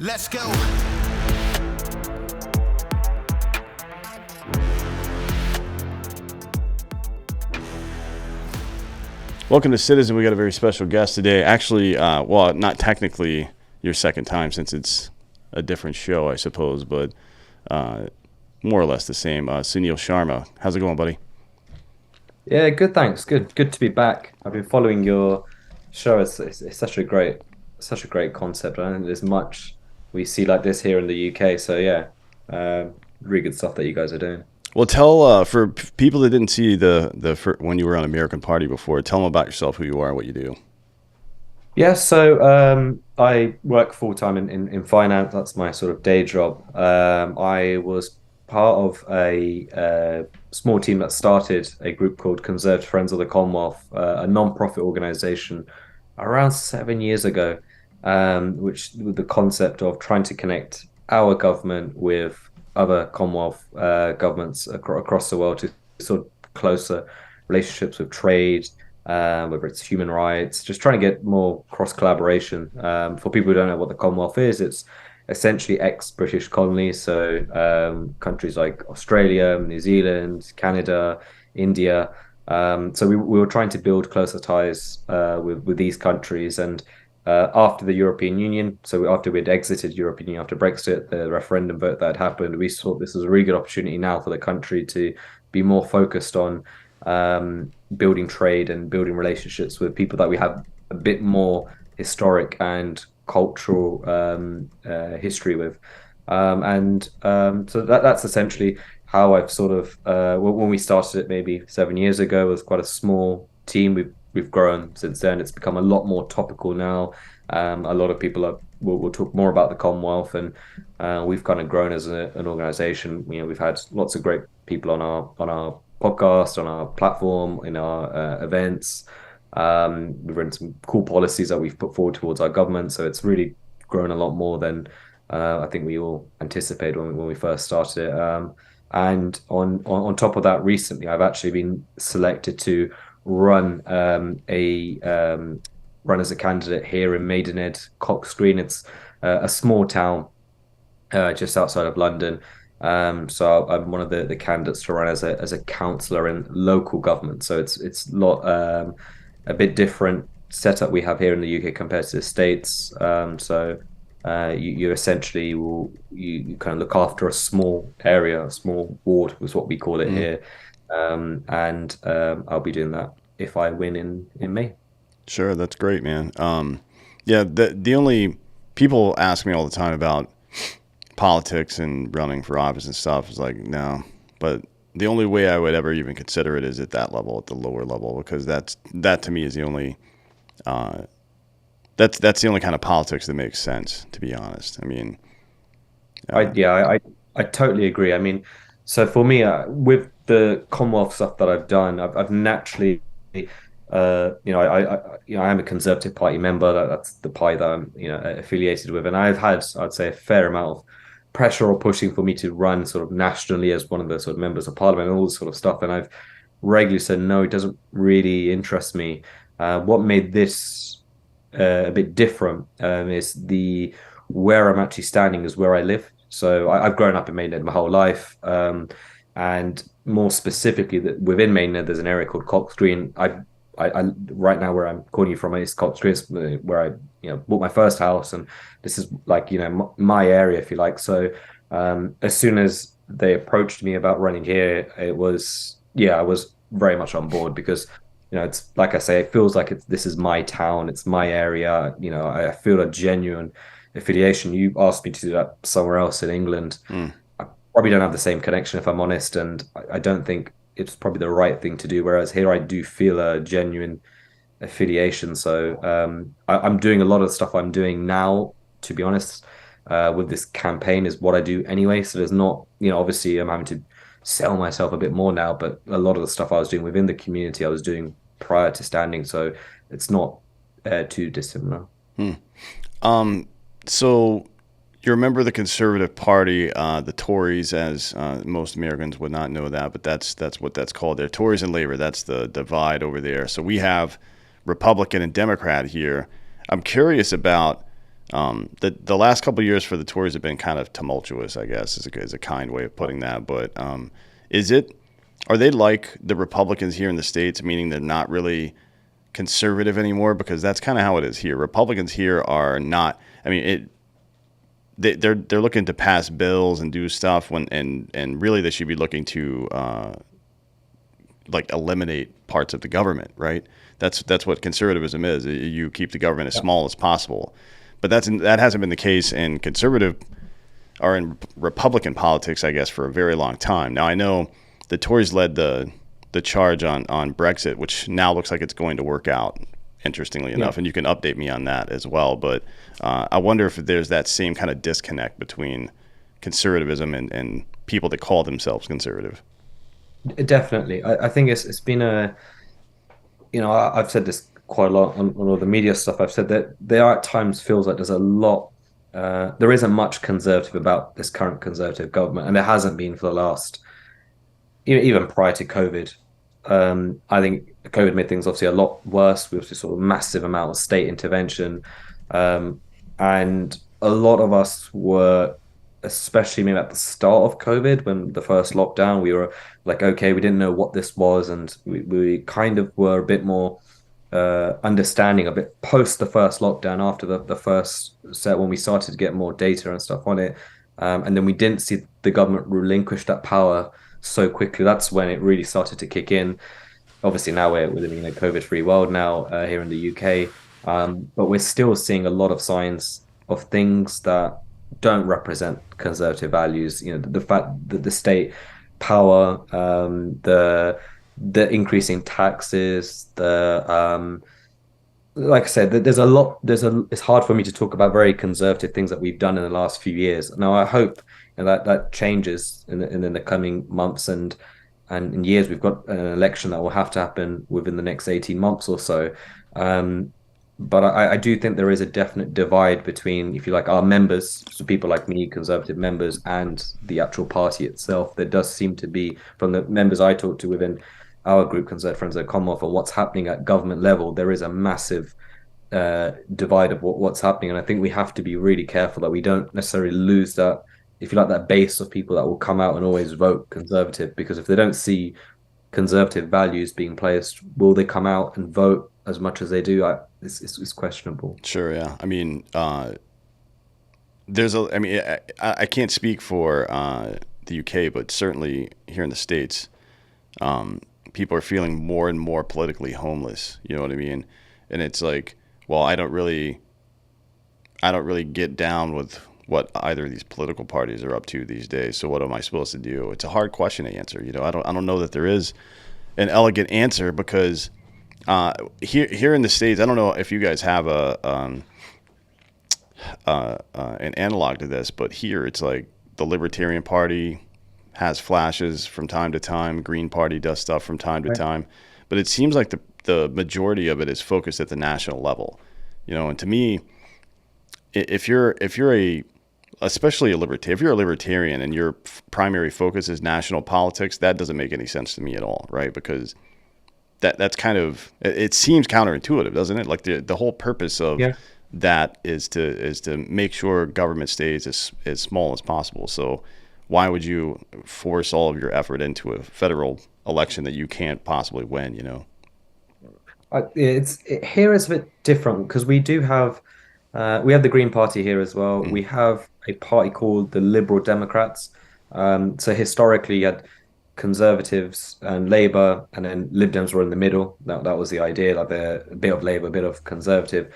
Let's go. Welcome to Citizen. We got a very special guest today. Actually, well, not technically your second time since it's a different show, I suppose, but more or less the same. Sunil Sharma. How's it going, buddy? Yeah, good, thanks. Good to be back. I've been following your show. It's such a great concept. I don't think there's much we see like this here in the UK. So yeah, really good stuff that you guys are doing. Well, tell for people that didn't see when you were on American Party before, tell them about yourself, who you are, and what you do. Yeah, so I work full time in finance. That's my sort of day job. I was part of a small team that started a group called Conservative Friends of the Commonwealth, a non-profit organization around 7 years ago, which with the concept of trying to connect our government with other Commonwealth governments across the world to sort of closer relationships with trade, whether it's human rights, just trying to get more cross collaboration. For people who don't know what the Commonwealth is, it's essentially ex-British colonies, so countries like Australia, New Zealand, Canada, India. So we were trying to build closer ties with these countries, and after the European Union, so after we'd exited European Union after Brexit, the referendum vote that had happened, we thought this was a really good opportunity now for the country to be more focused on building trade and building relationships with people that we have a bit more historic and cultural history with. So that's essentially how I've sort of when we started it maybe 7 years ago, it was quite a small team. We've grown since then. It's become a lot more topical now. A lot of people will talk more about the Commonwealth, and we've kind of grown as an organization. You know, we've had lots of great people on our podcast, on our platform, in our events. We've written some cool policies that we've put forward towards our government. So it's really grown a lot more than I think we all anticipated when we first started it. And on top of that, recently I've actually been selected to run run as a candidate here in Maidenhead, Cox Green. It's a small town just outside of London. So I'm one of the candidates to run as a councillor in local government. So it's a bit different setup we have here in the UK compared to the States. You essentially you kind of look after a small area, a small ward was what we call it here. And I'll be doing that if I win in May. Sure, that's great, man. Yeah, the only people ask me all the time about politics and running for office and stuff is like, no, but the only way I would ever even consider it is at that level, at the lower level, because that to me is the only that's the only kind of politics that makes sense, to be honest. I mean, I yeah, I totally agree. I mean, so for me, with the Commonwealth stuff that I've done, I've naturally, I am a Conservative Party member. That's the party that I'm, affiliated with, and I've had, I'd say, a fair amount of pressure or pushing for me to run sort of nationally as one of the sort of members of Parliament and all this sort of stuff. And I've regularly said no, it doesn't really interest me. What made this a bit different is the where I'm actually standing is where I live. So I've grown up in Maidenhead my whole life, and more specifically, that within Maidenhead, there's an area called Cox Green. I right now where I'm calling you from is Cox Green, where I bought my first house, and this is like my area, if you like. So as soon as they approached me about running here, it was I was very much on board because it's like I say, it feels like this is my town, it's my area. I feel a genuine affiliation. You asked me to do that somewhere else in England. I probably don't have the same connection, if I'm honest, and I don't think it's probably the right thing to do. Whereas here, I do feel a genuine affiliation. So I'm doing a lot of the stuff I'm doing now, to be honest, with this campaign is what I do anyway. So there's not, obviously I'm having to sell myself a bit more now, but a lot of the stuff I was doing within the community, I was doing prior to standing. So it's not too dissimilar. So you're a member of the Conservative Party, the Tories, as most Americans would not know that, but that's what that's called there. Tories and Labor, that's the divide over there. So we have Republican and Democrat here. I'm curious about The last couple of years for the Tories have been kind of tumultuous, I guess, is a kind way of putting that. But is it are they like the Republicans here in the States, meaning they're not really conservative anymore? Because that's kind of how it is here. Republicans here are not. I mean, they're looking to pass bills and do stuff when and really they should be looking to like eliminate parts of the government, right? That's what conservatism is. You keep the government as small as possible, but that hasn't been the case in conservative or in Republican politics, I guess, for a very long time. Now I know the Tories led the charge on Brexit, which now looks like it's going to work out. Interestingly Yeah. enough, and you can update me on that as well. But I wonder if there's that same kind of disconnect between conservatism and people that call themselves conservative. Definitely. I think it's been I've said this quite a lot on all the media stuff. I've said that there are at times feels like there's a lot, there isn't much conservative about this current conservative government, and there hasn't been for the last, even prior to COVID. I think COVID made things obviously a lot worse with this sort of massive amount of state intervention. Um, and a lot of us were, especially maybe at the start of COVID, when the first lockdown, we were like, okay, we didn't know what this was. And we kind of were a bit more understanding a bit post the first lockdown, after the first set, when we started to get more data and stuff on it. And then we didn't see the government relinquish that power so quickly. That's when it really started to kick in. Obviously, now we're living in a COVID-free world now here in the UK, but we're still seeing a lot of signs of things that don't represent conservative values. The fact that the state power, the increasing taxes, the like I said, there's a lot. It's hard for me to talk about very conservative things that we've done in the last few years. Now, I hope that changes in the coming months and in years. We've got an election that will have to happen within the next 18 months or so. But I do think there is a definite divide between, if you like, our members, so people like me, conservative members, and the actual party itself. There does seem to be, from the members I talk to within our group, Conservative Friends of the Commonwealth, and what's happening at government level, there is a massive divide of what's happening. And I think we have to be really careful that we don't necessarily lose that, if you like, that base of people that will come out and always vote conservative. Because if they don't see conservative values being placed, will they come out and vote as much as they do? It's questionable. Sure, yeah. I mean, I can't speak for the UK, but certainly here in the States, people are feeling more and more politically homeless. You know what I mean? And it's like, well, I don't really get down with what either of these political parties are up to these days. So what am I supposed to do? It's a hard question to answer. I don't know that there is an elegant answer, because here in the States, I don't know if you guys have an analog to this, but here it's like the Libertarian Party has flashes from time to time. Green Party does stuff from time to Right. time, but it seems like the majority of it is focused at the national level. And to me, if you're a especially a libertarian, if you're a libertarian and your primary focus is national politics, that doesn't make any sense to me at all, right? Because that's kind of, it seems counterintuitive, doesn't it? Like the whole purpose of Yeah. that is to make sure government stays as small as possible. So why would you force all of your effort into a federal election that you can't possibly win? Here it's a bit different because we have the Green Party here as well. Mm. We have a party called the Liberal Democrats. So historically, you had Conservatives and Labour, and then Lib Dems were in the middle. That was the idea, like a bit of Labour, a bit of Conservative.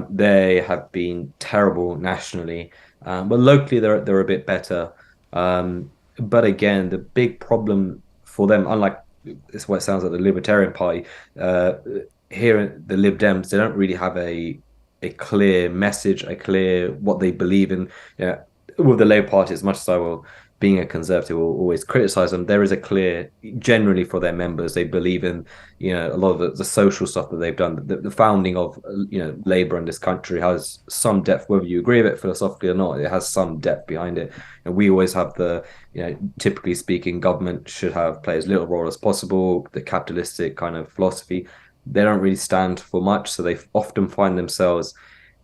They have been terrible nationally, but locally they're a bit better. But again, the big problem for them, unlike it's what it sounds like the Libertarian Party, uh, here the Lib Dems, they don't really have a clear message, a clear what they believe in. Yeah, with the Labour Party, as much as I will, being a conservative, will always criticize them, there is a clear, generally for their members, they believe in, a lot of the social stuff that they've done. The founding of, Labour in this country has some depth, whether you agree with it philosophically or not, it has some depth behind it. And we always have typically speaking, government should play as little role as possible, the capitalistic kind of philosophy. They don't really stand for much, so they often find themselves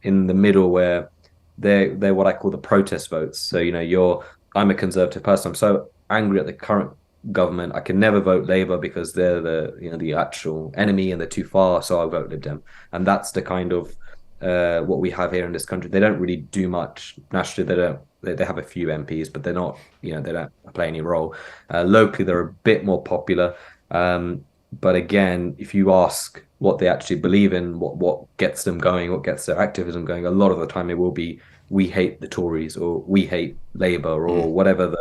in the middle where they're what I call the protest votes. So, I'm a conservative person. I'm so angry at the current government. I can never vote Labour because they're the actual enemy and they're too far. So I'll vote Lib Dem, and that's the kind of what we have here in this country. They don't really do much nationally. They don't. They have a few MPs, but they're not. They don't play any role. Locally, they're a bit more popular. But again, if you ask what they actually believe in, what gets them going, what gets their activism going, a lot of the time it will be we hate the Tories or we hate Labour Mm, or whatever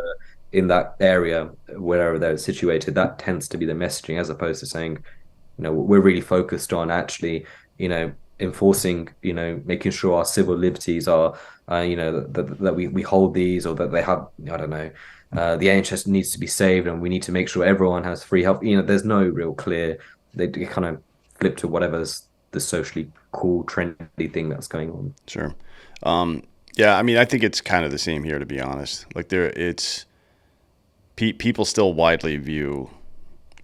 in that area, wherever they're situated. That tends to be the messaging, as opposed to saying, we're really focused on actually, enforcing, making sure our civil liberties are, that we hold these, or that they have, I don't know, the NHS needs to be saved, and we need to make sure everyone has free health. There's no real clear. They kind of flip to whatever's the socially cool, trendy thing that's going on. sure. Um, yeah, I mean, I think it's kind of the same here, to be honest. Like people still widely view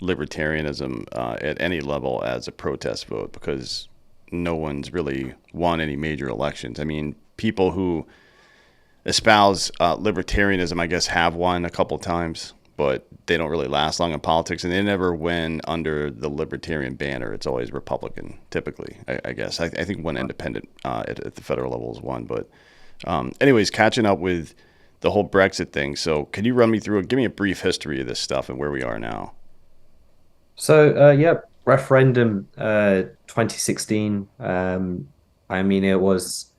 libertarianism at any level as a protest vote because no one's really won any major elections. I mean, people who espouse libertarianism, I guess, have won a couple times, but they don't really last long in politics, and they never win under the libertarian banner. It's always Republican, typically. I guess. I think one independent at the federal level is one, but anyways, catching up with the whole Brexit thing. So, can you run me through? Give me a brief history of this stuff and where we are now. So yeah, referendum 2016. I mean, it was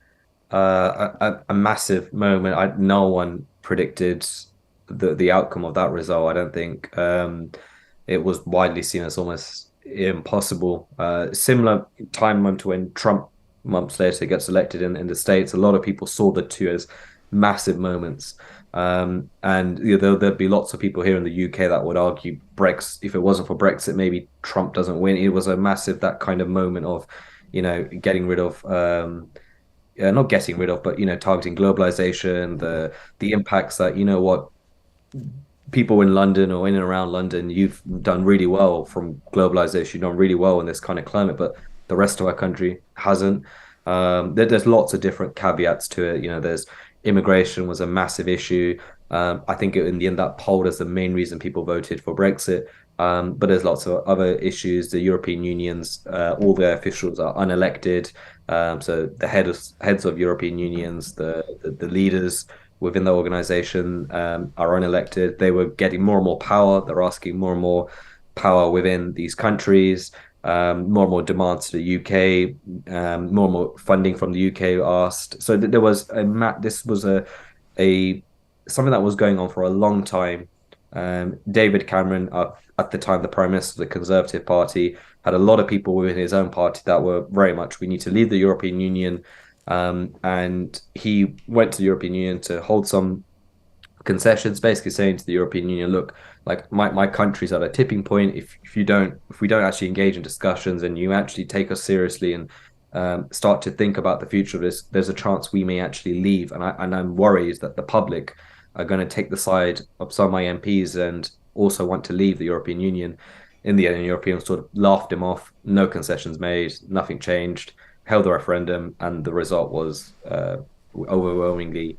a massive moment. No one predicted the outcome of that result. I don't think it was widely seen as almost impossible. Similar time to when Trump months later gets elected in the States. A lot of people saw the two as massive moments. And there'd be lots of people here in the UK that would argue Brexit, if it wasn't for Brexit, maybe Trump doesn't win. It was a massive, that kind of moment of, getting rid of, not getting rid of, but, targeting globalization, the impacts that, what, people in London or in and around London, you've done really well from globalization, you've done really well in this kind of climate, but the rest of our country hasn't. There's lots of different caveats to it. There's immigration was a massive issue. I think in the end that polled as the main reason people voted for Brexit. But there's lots of other issues. The European Union's all their officials are unelected. So the heads of European Unions, the leaders within the organization are unelected. They were getting more and more power. They're asking more and more power within these countries. More and more demands to the UK, more and more funding from the UK asked. So there was this was a something that was going on for a long time. David Cameron, at the time the Prime Minister of the Conservative Party, had a lot of people within his own party that were very much, we need to leave the European Union. And he went to the European Union to hold some concessions, basically saying to the European Union, look, like my country's at a tipping point. If we don't actually engage in discussions and you actually take us seriously and start to think about the future of this, there's a chance we may actually leave. And I'm worried that the public are going to take the side of some of my MPs and also want to leave the European Union. In the end, the Europeans sort of laughed him off. No concessions made, nothing changed. Held the referendum, and the result was overwhelmingly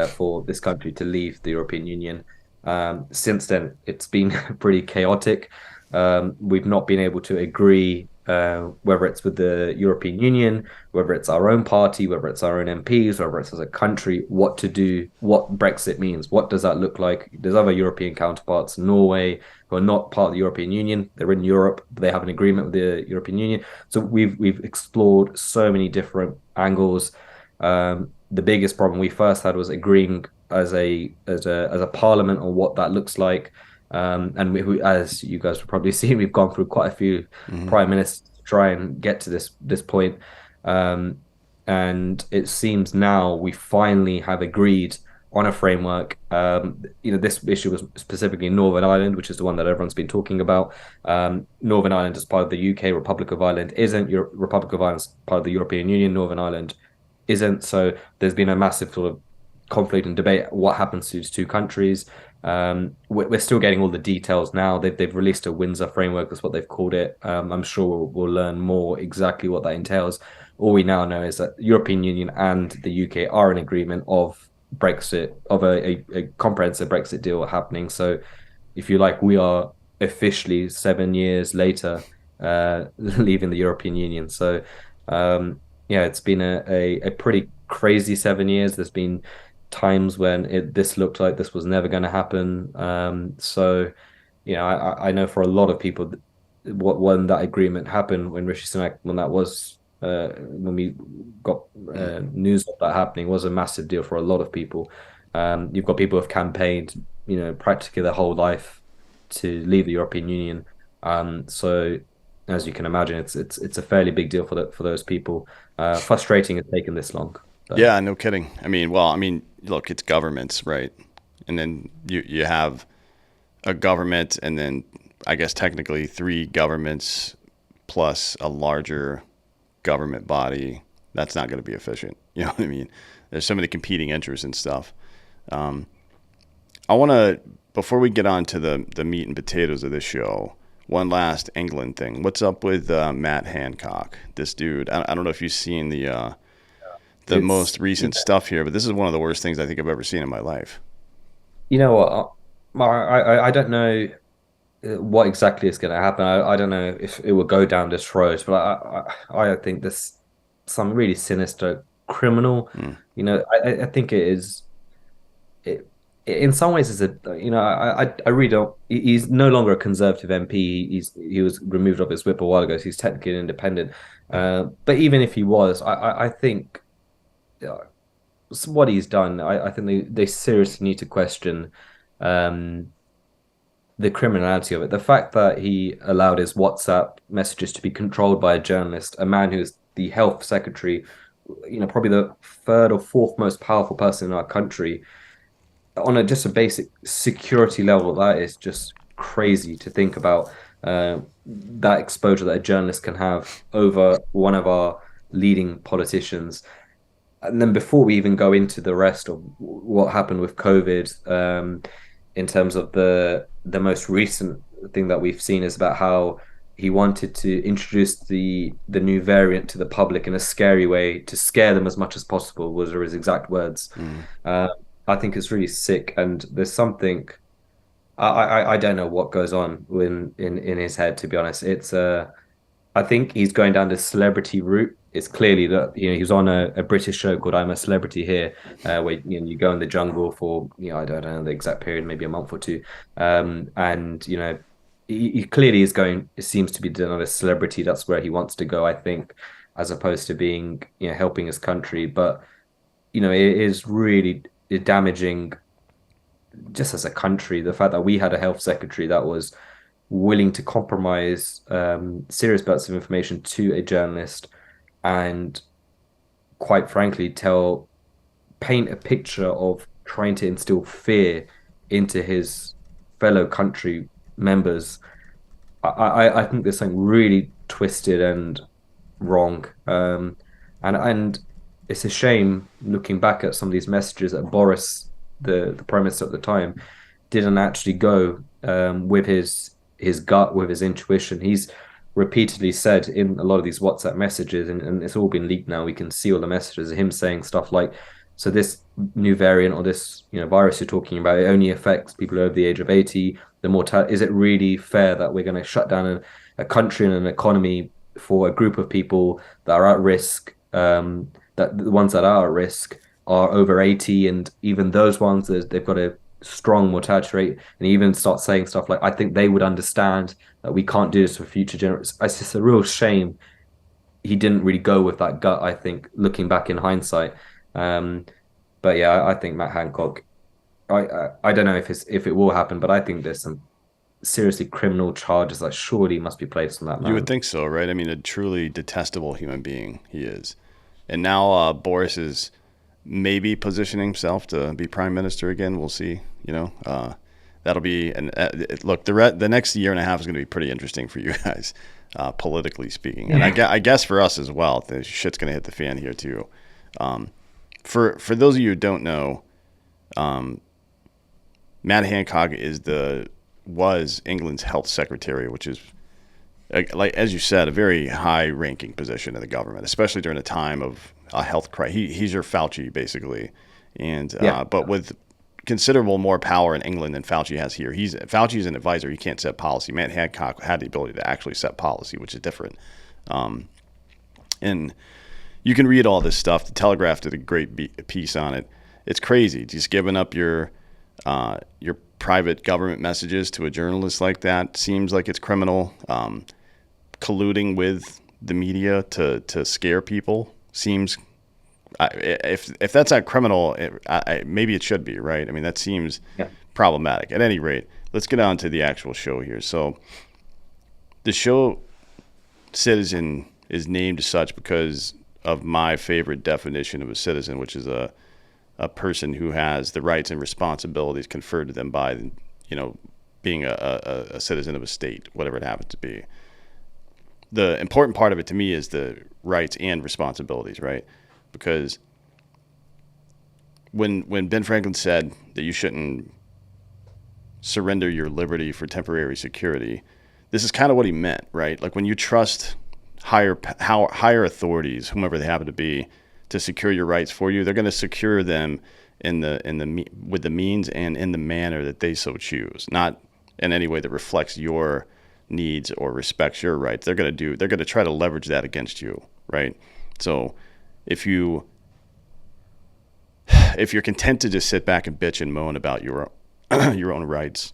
for this country to leave the European Union. Since then, it's been pretty chaotic. We've not been able to agree, whether it's with the European Union, whether it's our own party, whether it's our own MPs, whether it's as a country, what to do, what Brexit means, what does that look like? There's other European counterparts, Norway, who are not part of the European Union. They're in Europe, but they have an agreement with the European Union. So we've explored so many different angles. The biggest problem we first had was agreeing as a parliament on what that looks like. And as you guys will probably see, we've gone through quite a few Mm-hmm. prime ministers to try and get to this point. And it seems now we finally have agreed on a framework. This issue was specifically Northern Ireland, which is the one that everyone's been talking about. Northern Ireland is part of the UK. Republic of Ireland isn't. Republic of Ireland is part of the European Union. Northern Ireland isn't. So there's been a massive sort of conflict and debate what happens to these two countries. We're still getting all the details now. They've released a Windsor framework, that's what they've called it. I'm sure we'll learn more exactly what that entails. all we now know is that the European Union and the UK are in agreement of Brexit, of a comprehensive Brexit deal happening. So, if you like, we are officially 7 years later leaving the European Union. So, yeah, it's been a pretty crazy 7 years. There's been times when this looked like this was never going to happen. So, I know for a lot of people, what when that agreement happened, when Rishi Sunak, when that was when we got news of that happening, was a massive deal for a lot of people. You've got people who've campaigned, practically their whole life to leave the European Union. So as you can imagine, it's a fairly big deal for those people. Frustrating it's taken this long, but Yeah, no kidding. I mean, well, I mean, look, it's governments, right? And then you have a government, and then I guess technically three governments plus a larger government body. That's not going to be efficient. You know what I mean? There's so many competing interests and stuff. Um, I want to, before we get on to the meat and potatoes of this show, one last England thing. What's up with Matt Hancock? This dude. I don't know if you've seen the it's most recent stuff here, but this is one of the worst things I think I've ever seen in my life. you know what I don't know what exactly is going to happen. I don't know if it will go down this road, but I think this some really sinister criminal. Mm. I think it is it in some ways is I really don't. He's no longer a Conservative MP. He was removed off his whip a while ago, so he's technically an independent. But even if he was, I think what he's done. I think they seriously need to question. Um, the criminality of it. The fact that he allowed his WhatsApp messages to be controlled by a journalist, a man who's the health secretary, probably the third or fourth most powerful person in our country, on just a basic security level, that is just crazy to think about. That exposure that a journalist can have over one of our leading politicians. And then before we even go into the rest of what happened with COVID, in terms of the most recent thing that we've seen is about how he wanted to introduce the new variant to the public in a scary way to scare them as much as possible, was his exact words. Mm. Uh, I think it's really sick, and there's something I don't know what goes on in his head. To be honest, it's I think he's going down the celebrity route. It's clearly that he was on a British show called "I'm a Celebrity" here, where you go in the jungle for I don't know the exact period, maybe a month or two, and he clearly is going. It seems to be doing a celebrity. That's where he wants to go, I think, as opposed to being helping his country. But it is really damaging just as a country. The fact that we had a health secretary that was willing to compromise serious bits of information to a journalist and quite frankly paint a picture of trying to instill fear into his fellow country members. I think there's something really twisted and wrong. And it's a shame looking back at some of these messages that Boris, the prime minister at the time, didn't actually go with his gut, with his intuition. He's repeatedly said in a lot of these WhatsApp messages, and it's all been leaked now. We can see all the messages of him saying stuff like, "So this new variant or this virus you're talking about, it only affects people over the age of 80. The mortality, is it really fair that we're going to shut down a country and an economy for a group of people that are at risk? That the ones that are at risk are over 80, and even those ones, they've got a strong mortality rate." And he even starts saying stuff like, "I think they would understand that we can't do this for future generations." It's just a real shame he didn't really go with that gut, I think, looking back in hindsight. Um, but yeah, I think Matt Hancock, I don't know if it will happen, but I think there's some seriously criminal charges that surely must be placed on that You would man. think so, right? I mean, a truly detestable human being he is. And now Boris is maybe positioning himself to be prime minister again. We'll see. That'll be look. The next year and a half is going to be pretty interesting for you guys, politically speaking, and Yeah. I guess for us as well. The shit's going to hit the fan here too. Um, for those of you who don't know, um, Matt Hancock was England's health secretary, which is like as you said, a very high-ranking position in the government, especially during a time of a health crisis. He's your Fauci, basically, and Yeah. but with considerable more power in England than Fauci has here. Fauci's an advisor. He can't set policy. Matt Hancock had the ability to actually set policy, which is different. And you can read all this stuff. The Telegraph did a great piece on it. It's crazy, just giving up your private government messages to a journalist like that seems like it's criminal. Colluding with the media to scare people seems, if that's not criminal, maybe it should be, right? I mean, that seems Yeah. problematic. At any rate, let's get on to the actual show here. So the show Citizen is named as such because of my favorite definition of a citizen, which is a person who has the rights and responsibilities conferred to them by, being a citizen of a state, whatever it happens to be. The important part of it to me is the rights and responsibilities, right? Because when Ben Franklin said that you shouldn't surrender your liberty for temporary security, this is kind of what he meant, right? Like when you trust higher authorities, whomever they happen to be, to secure your rights for you, they're going to secure them with the means and in the manner that they so choose, not in any way that reflects your needs or respects your rights. They're going to try to leverage that against you, right? So if you're content to just sit back and bitch and moan about your own rights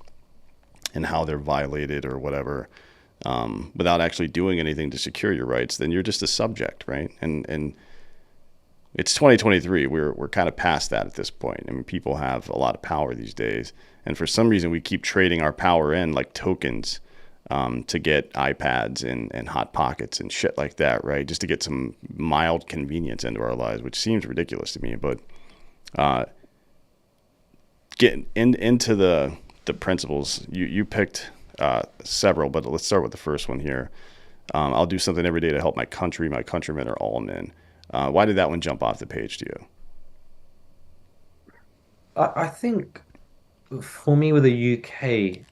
and how they're violated or whatever, without actually doing anything to secure your rights, then you're just a subject, right? And it's 2023. We're kind of past that at this point. I mean, people have a lot of power these days, and for some reason, we keep trading our power in like tokens, to get iPads and hot pockets and shit like that, right? Just to get some mild convenience into our lives, which seems ridiculous to me. But getting into the principles, you picked several, but let's start with the first one here. I'll do something every day to help my country. My countrymen are all men. Why did that one jump off the page to you? I think for me with the UK,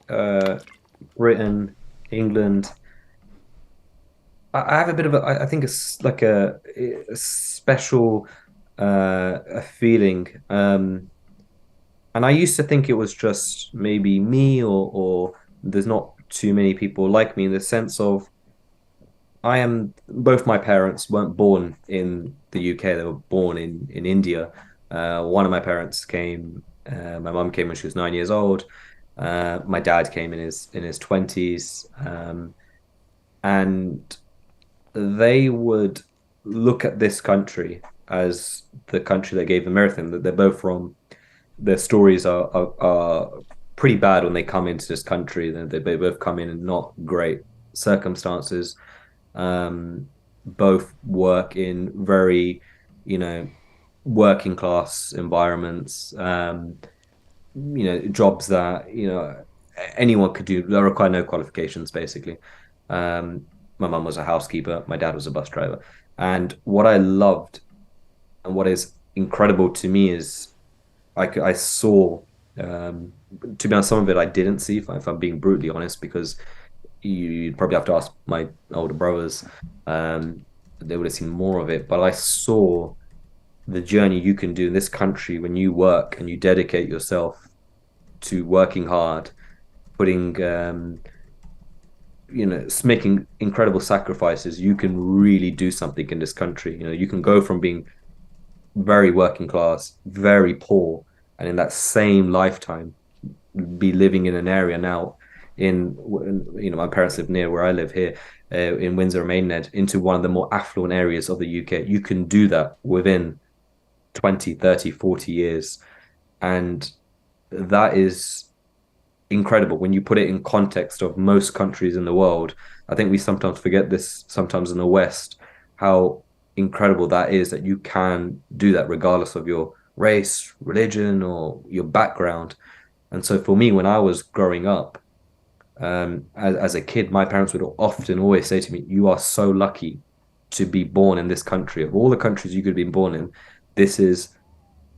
Britain, England, I have a bit of I think it's like a special a feeling. And I used to think it was just maybe me or there's not too many people like me in the sense of both my parents weren't born in the UK, they were born in India. One of my parents came, my mum came when she was 9 years old. My dad came in his 20s. And they would look at this country as the country that gave them everything, that they're both from. Their stories are pretty bad when they come into this country. They both come in not great circumstances. Both work in very, you know, working class environments. Jobs that, anyone could do. They require no qualifications, basically. My mum was a housekeeper. My dad was a bus driver. And what I loved and what is incredible to me is I saw, to be honest, some of it I didn't see, if I'm being brutally honest, because you'd probably have to ask my older brothers. They would have seen more of it. But I saw the journey you can do in this country when you work and you dedicate yourself to working hard, putting, making incredible sacrifices. You can really do something in this country. You can go from being very working class, very poor, and in that same lifetime be living in an area now my parents live near where I live here, in Windsor, Maidenhead, into one of the more affluent areas of the UK. You can do that within 20, 30, 40 years. And that is incredible when you put it in context of most countries in the world. I think we sometimes forget this sometimes in the West, how incredible that is, that you can do that regardless of your race, religion, or your background. And so for me, when I was growing up, as a kid, my parents would often always say to me, "You are so lucky to be born in this country. Of all the countries you could be born in, this is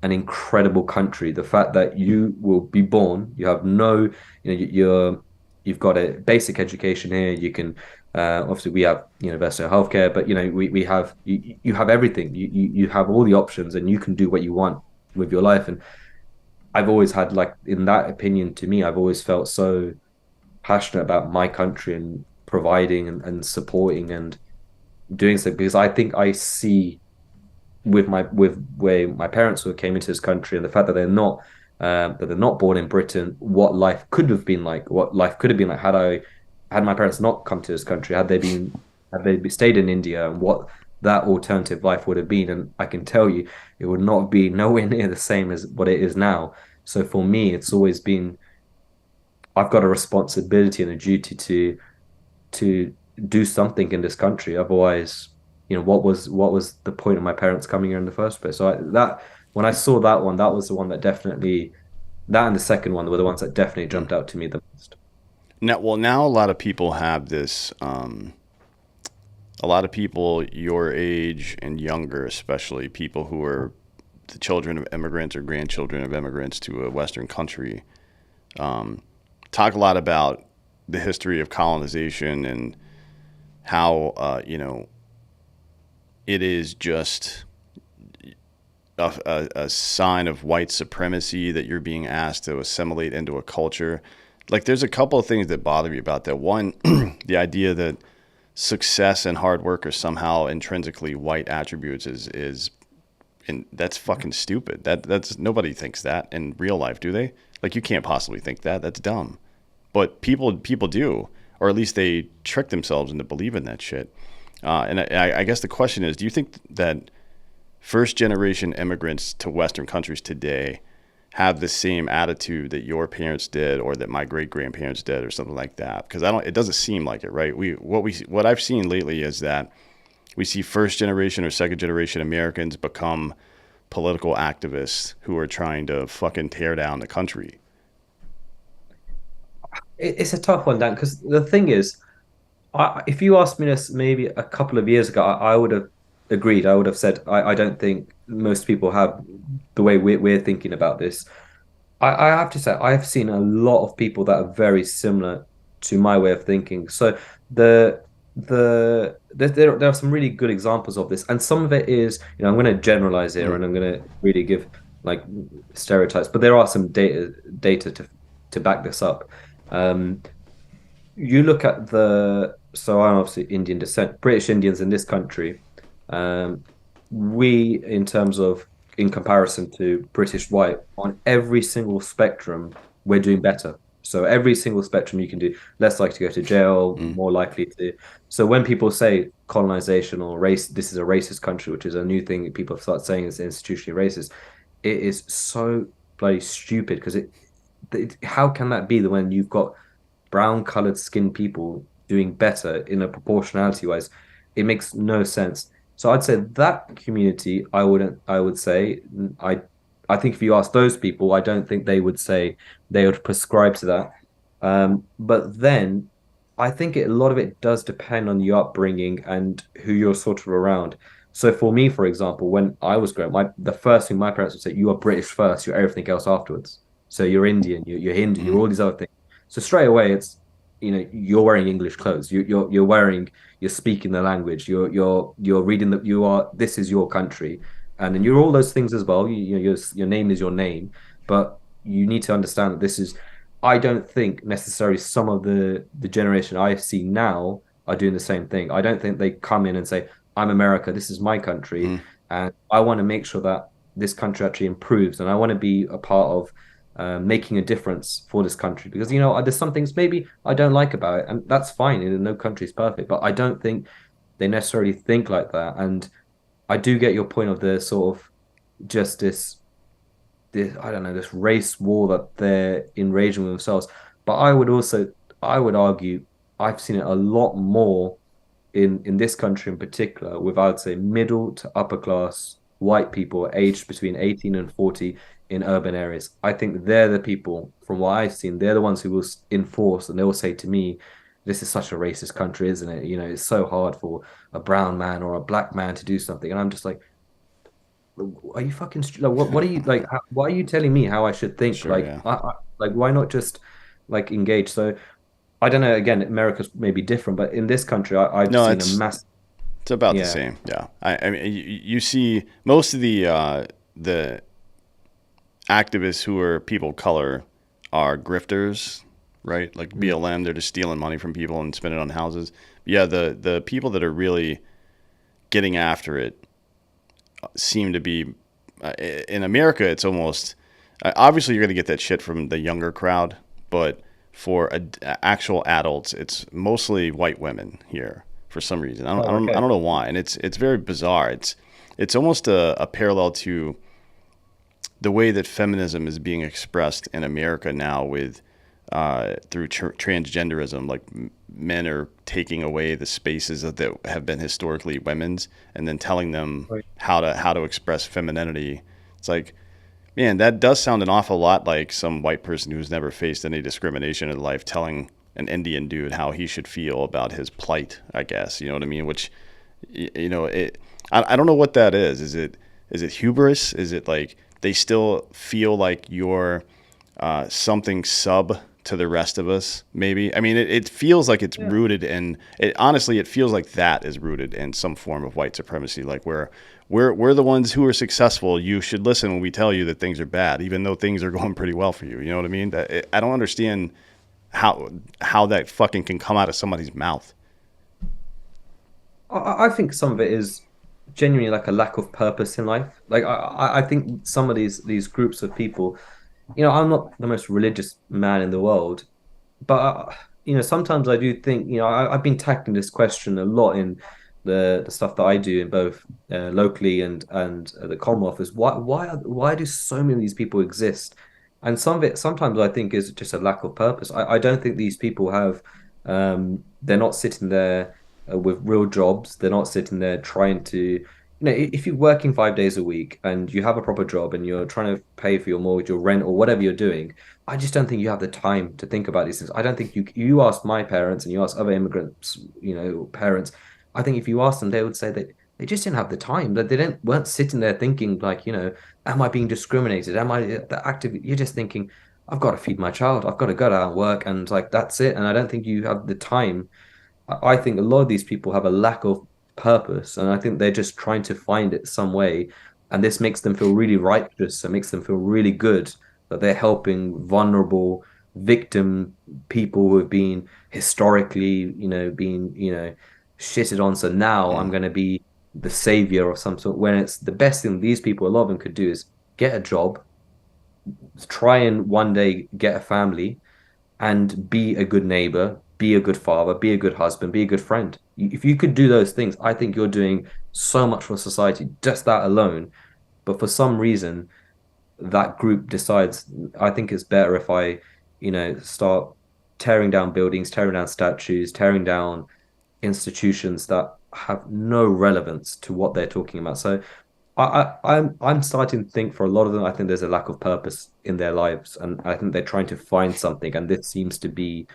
an incredible country. The fact that you will be born, you have no, you're." you've got a basic education here. You can obviously we have universal healthcare, but we have you have everything. You have all the options, and you can do what you want with your life. And I've always had like in that opinion to me, I've always felt so passionate about my country and providing and supporting and doing so because I think I see with where my parents were came into this country and the fact that they're not born in Britain, what life could have been like, what life could have been like had my parents not come to this country, had they stayed in India, and what that alternative life would have been. And I can tell you, it would not be nowhere near the same as what it is now. So for me, it's always been I've got a responsibility and a duty to do something in this country. Otherwise, what was the point of my parents coming here in the first place? So that when I saw that one, that was the one that definitely that and the second one were the ones that definitely Mm. jumped out to me the most. Now a lot of people have this. A lot of people your age and younger, especially people who are the children of immigrants or grandchildren of immigrants to a Western country, talk a lot about the history of colonization and how it is just a sign of white supremacy that you're being asked to assimilate into a culture. Like, there's a couple of things that bother me about that. One, the idea that success and hard work are somehow intrinsically white attributes is and that's fucking stupid. That's nobody thinks that in real life, do they? Like, you can't possibly think that. That's dumb. But people do, or at least they trick themselves into believing that shit. And I guess the question is, do you think that first generation immigrants to Western countries today have the same attitude that your parents did or that my great grandparents did or something like that? Because it doesn't seem like it, right? What I've seen lately is that we see first generation or second generation Americans become political activists who are trying to fucking tear down the country. It's a tough one, Dan, because the thing is, if you asked me this maybe a couple of years ago, I would have agreed. I would have said I don't think most people have the way we're thinking about this. I have to say I've seen a lot of people that are very similar to my way of thinking. So the there are some really good examples of this, and some of it is I'm going to generalize here, Mm. and I'm going to really give like stereotypes, but there are some data to back this up. Um, you look at so I'm obviously Indian descent, British Indians in this country. Um, we, in terms of in comparison to British white, on every single spectrum, we're doing better. So every single spectrum you can do, less likely to go to jail, Mm. more likely to. So when people say colonization or race, this is a racist country, which is a new thing people start saying is institutionally racist. It is so bloody stupid because how can that be when you've got brown colored skinned people doing better in a proportionality wise? It makes no sense. So I'd say that community, I would say, I think if you ask those people, I don't think they would say they would prescribe to that. But then I think a lot of it does depend on your upbringing and who you're sort of around. So for me, for example, when I was growing up, the first thing my parents would say, you are British first, you're everything else afterwards. So you're Indian, you're Hindu, you're Mm. all these other things. So straight away, it's you're wearing English clothes. You're wearing you're speaking the language. You're reading that you are this is your country, and then you're all those things as well. Your name is your name, but you need to understand that this is. I don't think necessarily some of the generation I see now are doing the same thing. I don't think they come in and say, "I'm America. This is my country, Mm. and I want to make sure that this country actually improves, and I want to be a part of." Making a difference for this country because there's some things maybe I don't like about it, and that's fine. No country is perfect, but I don't think they necessarily think like that. And I do get your point of the sort of just this I don't know this race war that they're enraging with themselves. But I would argue I've seen it a lot more in this country in particular with I would say middle to upper class white people aged between 18 and 40 in urban areas. I think they're the people from what I've seen, they're the ones who will enforce and they will say to me, this is such a racist country, isn't it? It's so hard for a brown man or a black man to do something. And I'm just like, are you fucking like what are you like why are you telling me how I should think Sure, yeah. like why not just like engage? So I don't know. Again, America's maybe different, but in this country, I've No, seen a massive. it's about the Yeah. same. Yeah, I mean, you see most of the activists who are people of color are grifters, right? Like Mm. BLM, they're just stealing money from people and spending it on houses. Yeah, the people that are really getting after it seem to be in America. It's almost obviously you're going to get that shit from the younger crowd, but for actual adults, it's mostly white women here for some reason. Oh, I okay. don't know why, and it's very bizarre. It's almost a parallel to the way that feminism is being expressed in America now with through transgenderism, like men are taking away the spaces that have been historically women's, and then telling them Right. how to express femininity. It's like, man, that does sound an awful lot like some white person who's never faced any discrimination in life telling an Indian dude how he should feel about his plight. I guess you know what I mean. Which, you know, it. I don't know what that is. Is it hubris? Is it like they still feel like you're something sub to the rest of us? Maybe. I mean, it feels like it's Yeah. rooted in. It honestly, it feels like that is rooted in some form of white supremacy. Like we're the ones who are successful. You should listen when we tell you that things are bad, even though things are going pretty well for you. You know what I mean? I don't understand how how that fucking can come out of somebody's mouth. I think some of it is genuinely like a lack of purpose in life. Like I think some of these groups of people, I'm not the most religious man in the world, but sometimes I do think, I've been tackling this question a lot in the stuff that I do in both locally and the Commonwealth is why do so many of these people exist? And some of it sometimes I think is just a lack of purpose. I don't think these people have they're not sitting there with real jobs. They're not sitting there trying to, if you're working 5 days a week and you have a proper job and you're trying to pay for your mortgage or rent or whatever you're doing, I just don't think you have the time to think about these things. I don't think you ask my parents and you ask other immigrants, parents. I think if you ask them, they would say that they just didn't have the time. That they didn't weren't sitting there thinking like, am I being discriminated? Am I the active? You're just thinking, I've got to feed my child. I've got to go out and work, and like that's it. And I don't think you have the time. I think a lot of these people have a lack of purpose, and I think they're just trying to find it some way. And this makes them feel really righteous and makes them feel really good that they're helping vulnerable victim people who have been historically, shitted on. So now I'm Mm. going to be the savior of some sort. When it's the best thing these people, a lot of them could do is get a job, try and one day get a family and be a good neighbor, be a good father, be a good husband, be a good friend. If you could do those things, I think you're doing so much for society, just that alone. But for some reason, that group decides, I think it's better if I, start tearing down buildings, tearing down statues, tearing down institutions that have no relevance to what they're talking about. So I'm starting to think for a lot of them, I think there's a lack of purpose in their lives, and I think they're trying to find something, and this seems to be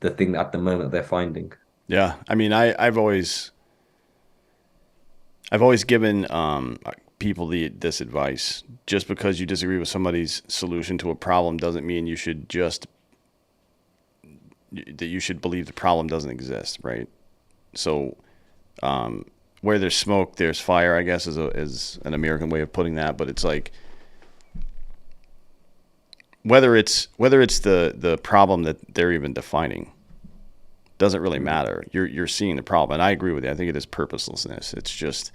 the thing that at the moment they're finding. Yeah, I mean, I've always given people this advice. Just because you disagree with somebody's solution to a problem doesn't mean you should just that you should believe the problem doesn't exist, right? So where there's smoke, there's fire. I guess is an American way of putting that, but it's like whether it's the problem that they're even defining doesn't really Mm. matter. You're seeing the problem, and I agree with you. I think it is purposelessness. It's just,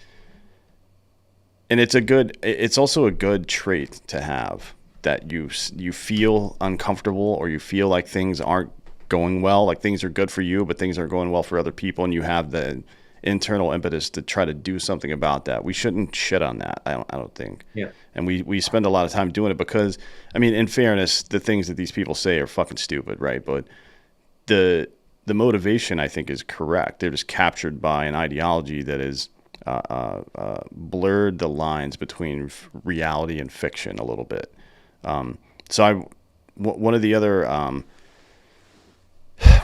and it's also a good trait to have that you feel uncomfortable or you feel like things aren't going well, like things are good for you, but things aren't going well for other people, and you have the internal impetus to try to do something about that. We shouldn't shit on that. I don't think. Yeah. And we spend a lot of time doing it because, I mean, in fairness, the things that these people say are fucking stupid, right? But the the motivation I think is correct. They're just captured by an ideology that is blurred the lines between reality and fiction a little bit. So one of the other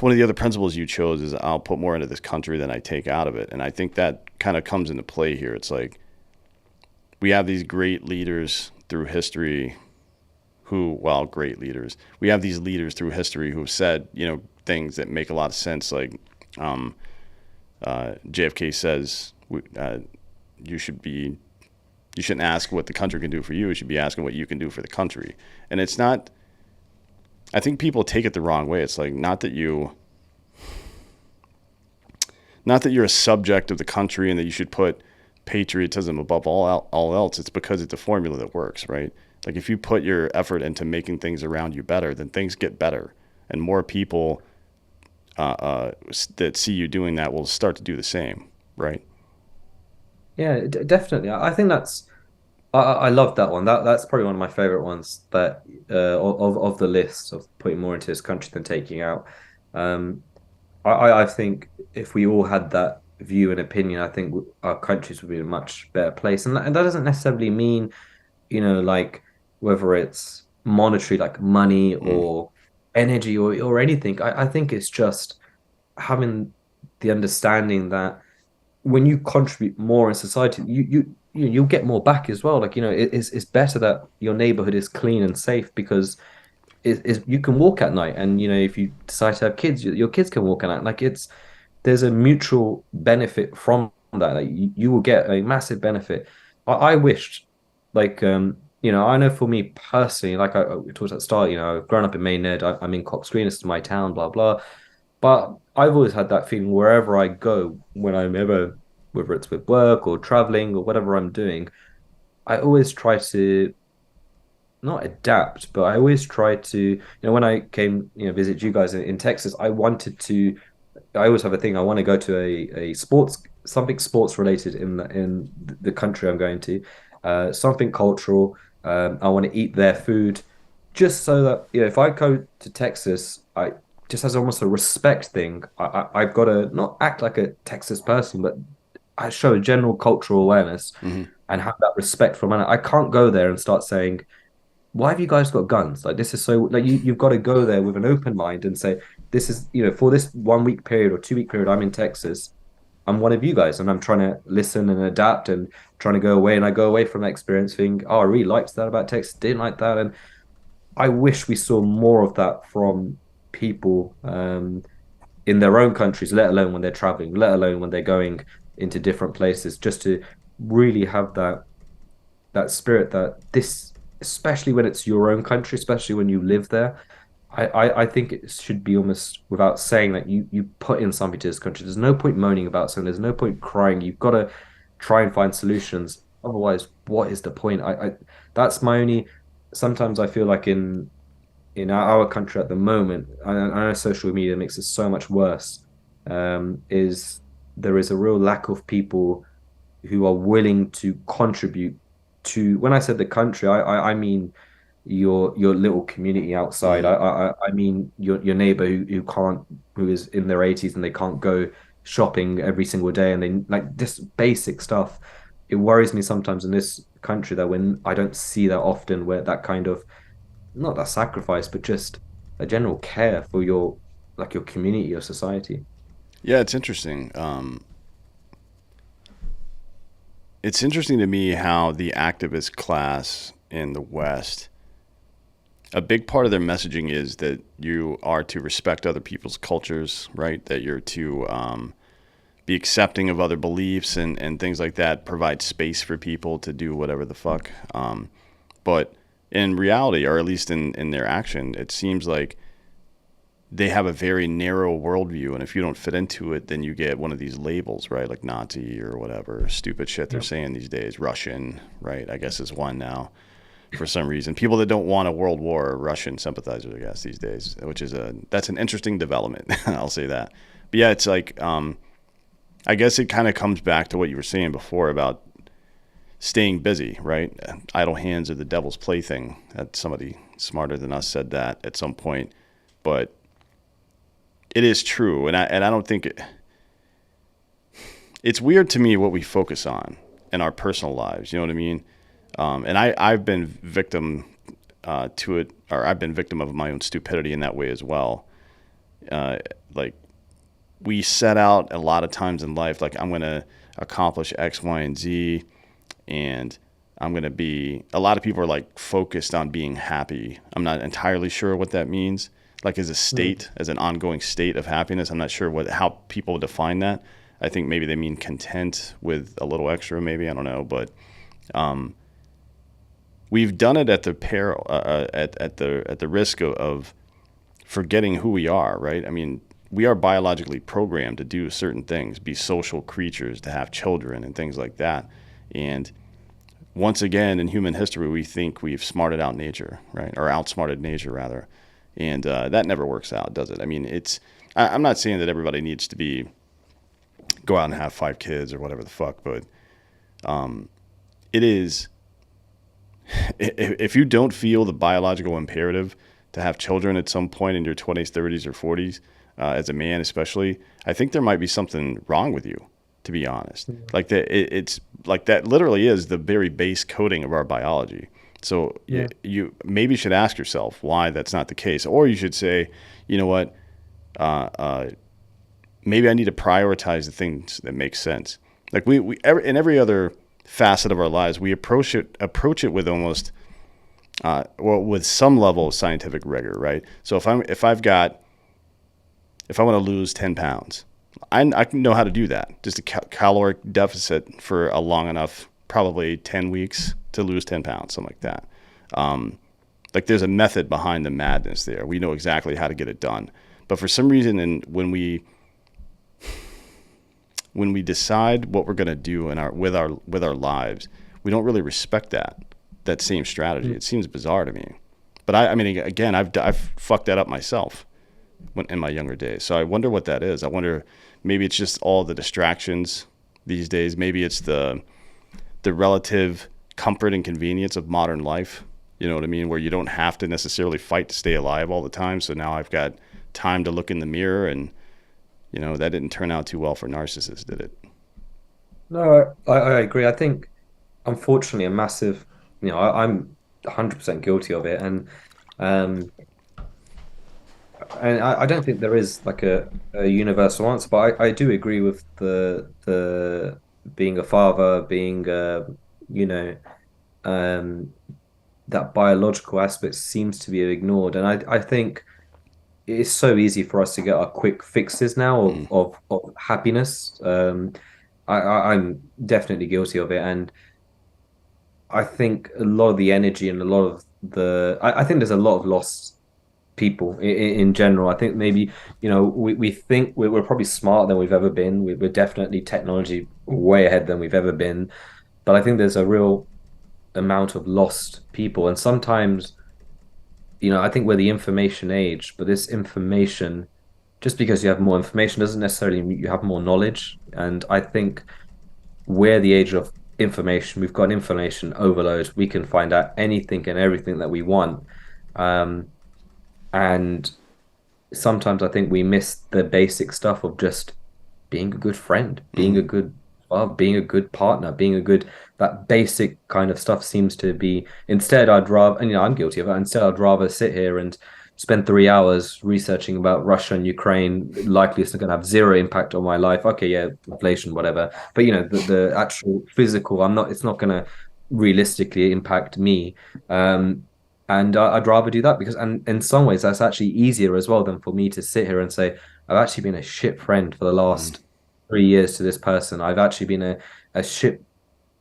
one of the other principles you chose is I'll put more into this country than I take out of it, and I think that kind of comes into play here. It's like we have these great leaders through history who, well, great leaders. We have these leaders through history who have said, things that make a lot of sense. Like JFK says, you should be, you shouldn't ask what the country can do for you. You should be asking what you can do for the country. And it's not. I think people take it the wrong way. It's like not that you're a subject of the country and that you should put patriotism above all else. It's because it's a formula that works, right? Like if you put your effort into making things around you better, then things get better, and more people that see you doing that will start to do the same, right? Yeah, definitely. I think I love that one. That's probably one of my favorite ones that of the list of putting more into this country than taking out. Um, I think if we all had that view and opinion, I think our countries would be in a much better place. And that doesn't necessarily mean, like whether it's monetary, like money Mm. or energy or anything. I think it's just having the understanding that when you contribute more in society, you'll get more back as well. Like, it's better that your neighborhood is clean and safe because you can walk at night, and if you decide to have kids, your kids can walk at night. Like there's a mutual benefit from that. Like you will get a massive benefit. I wished, like I know for me personally, like we talked at the start, I've grown up in Maynard. I'm in Cox Green, this is my town, blah blah. But I've always had that feeling wherever I go, when I'm ever, whether it's with work or traveling or whatever I'm doing, I always try to not adapt, but I always try to, when I came, visit you guys in Texas, I always have a thing. I want to go to a sports, something sports related in the country I'm going to, something cultural. I want to eat their food, just so that if I go to Texas, I just as almost a respect thing. I've got to not act like a Texas person, but I show a general cultural awareness Hmm. and have that respect for man. I can't go there and start saying, why have you guys got guns? Like this is so like you've got to go there with an open mind and say, this is, for this 1 week period or 2 week period, I'm in Texas. I'm one of you guys, and I'm trying to listen and adapt and trying to go away. And I go away from that experience thinking, oh, I really liked that about Texas, didn't like that. And I wish we saw more of that from people in their own countries, let alone when they're traveling, let alone when they're going into different places, just to really have that spirit that this, especially when it's your own country, especially when you live there. I think it should be almost without saying that you put in something to this country. There's no point moaning about something. There's no point crying. You've got to try and find solutions. Otherwise, what is the point? I that's my only. Sometimes I feel like in our country at the moment, I know social media makes it so much worse. Is there is a real lack of people who are willing to contribute to. When I said the country, I mean your little community outside. Hmm. I mean your neighbor who can't, who is in their 80s and they can't go shopping every single day, and they like just basic stuff. It worries me sometimes in this country that when I don't see that often, where that kind of, not that sacrifice, but just a general care for your, like your community, your society. Yeah, it's interesting. It's interesting to me how the activist class in the West, a big part of their messaging is that you are to respect other people's cultures, right? That you're to be accepting of other beliefs and things like that, provide space for people to do whatever the fuck. But in reality, or at least in their action, it seems like they have a very narrow worldview, and if you don't fit into it, then you get one of these labels, right? Like Nazi or whatever stupid shit they're Yeah. saying these days. Russian, right? I guess is one now for some reason. People that don't want a world war are Russian sympathizers, I guess, these days, which is that's an interesting development. I'll say that. But yeah, it's like I guess it kind of comes back to what you were saying before about staying busy, right? Idle hands are the devil's plaything. That somebody smarter than us said that at some point, but it is true, and I don't think it's weird to me what we focus on in our personal lives. You know what I mean? And I've been victim to it, or I've been victim of my own stupidity in that way as well. Like we set out a lot of times in life, like I'm going to accomplish X, Y, and Z, and I'm going to be, a lot of people are like focused on being happy. I'm not entirely sure what that means. Like as a Mm. state, as an ongoing state of happiness, I'm not sure how people define that. I think maybe they mean content with a little extra, maybe, I don't know. But we've done it at the peril, at the risk of forgetting who we are, right? I mean, we are biologically programmed to do certain things, be social creatures, to have children and things like that. And once again in human history, we think we've smarted out nature, right? Or outsmarted nature, rather. And that never works out, does it? I mean, I'm not saying that everybody needs to go out and have 5 kids or whatever the fuck, but it is, if you don't feel the biological imperative to have children at some point in your 20s, 30s, or 40s, as a man especially, I think there might be something wrong with you, to be honest. Like that, it's like that literally is the very base coding of our biology. So Yeah. you maybe should ask yourself why that's not the case, or you should say, you know what, maybe I need to prioritize the things that make sense. Like in every other facet of our lives, we approach it with almost well, with some level of scientific rigor, right? So if I want to lose 10 pounds, I can know how to do that. Just a caloric deficit for a long enough, probably 10 weeks to lose 10 pounds, something like that. Like there's a method behind the madness there. We know exactly how to get it done. But for some reason, when we decide what we're going to do with our lives, we don't really respect that same strategy. Mm. It seems bizarre to me. But I mean, again, I've fucked that up myself in my younger days. So I wonder what that is. I wonder, maybe it's just all the distractions these days. Maybe it's the relative comfort and convenience of modern life. You know what I mean? Where you don't have to necessarily fight to stay alive all the time. So now I've got time to look in the mirror, and that didn't turn out too well for narcissists, did it? No, I agree. I think, unfortunately, a massive, I'm 100% guilty of it. Um, I don't think there is like a universal answer, but I do agree with the being a father, being you know, um, that biological aspect seems to be ignored. And I think it's so easy for us to get our quick fixes now Mm, of happiness. I'm definitely guilty of it, and I think a lot of the energy and a lot of I think there's a lot of lost people in general. I think maybe, we think we're probably smarter than we've ever been. We're definitely technology way ahead than we've ever been. But I think there's a real amount of lost people. And sometimes, I think we're the information age, but this information, just because you have more information doesn't necessarily mean you have more knowledge. And I think we're the age of information. We've got information overload. We can find out anything and everything that we want. Um, and sometimes I think we miss the basic stuff of just being a good friend, being mm, a good being a good partner, being a good that basic kind of stuff seems to be instead I'd rather and I'm guilty of it. Instead, I'd rather sit here and spend 3 hours researching about Russia and Ukraine. Likely it's going to have zero impact on my life. Okay, yeah, inflation, whatever. But the actual physical, it's not going to realistically impact me. Um, and I'd rather do that because, and in some ways, that's actually easier as well than for me to sit here and say, I've actually been a shit friend for the mm, last 3 years to this person. I've actually been a shit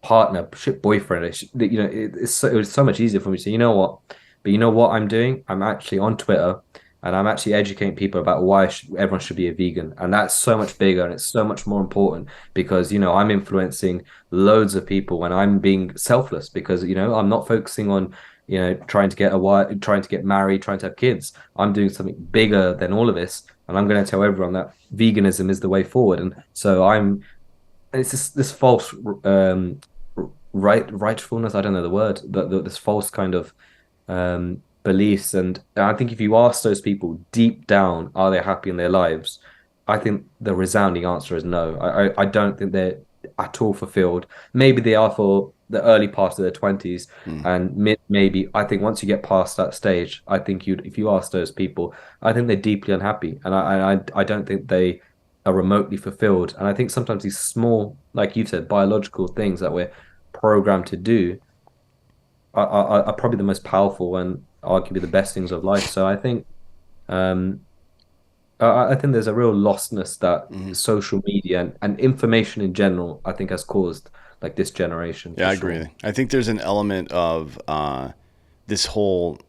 partner, shit boyfriend. It was so much easier for me to say, you know what? But you know what I'm doing? I'm actually on Twitter and I'm actually educating people about why everyone should be a vegan. And that's so much bigger and it's so much more important because, I'm influencing loads of people when I'm being selfless because, I'm not focusing on, trying to get a wife, trying to get married, trying to have kids. I'm doing something bigger than all of this. And I'm going to tell everyone that veganism is the way forward. And so it's this false rightfulness. I don't know the word, but this false kind of beliefs. And I think if you ask those people deep down, are they happy in their lives? I think the resounding answer is no. I don't think they're at all fulfilled. Maybe they are for the early part of their 20s, mm, and maybe I think once you get past that stage, I think if you ask those people, I think they're deeply unhappy, and I don't think they are remotely fulfilled. And I think sometimes these small, like you said, biological things that we're programmed to do are probably the most powerful and arguably the best things of life. So I think um, I think there's a real lostness that Mhm. social media and information in general, I think, has caused like this generation Yeah, for I sure. agree. I think there's an element of this whole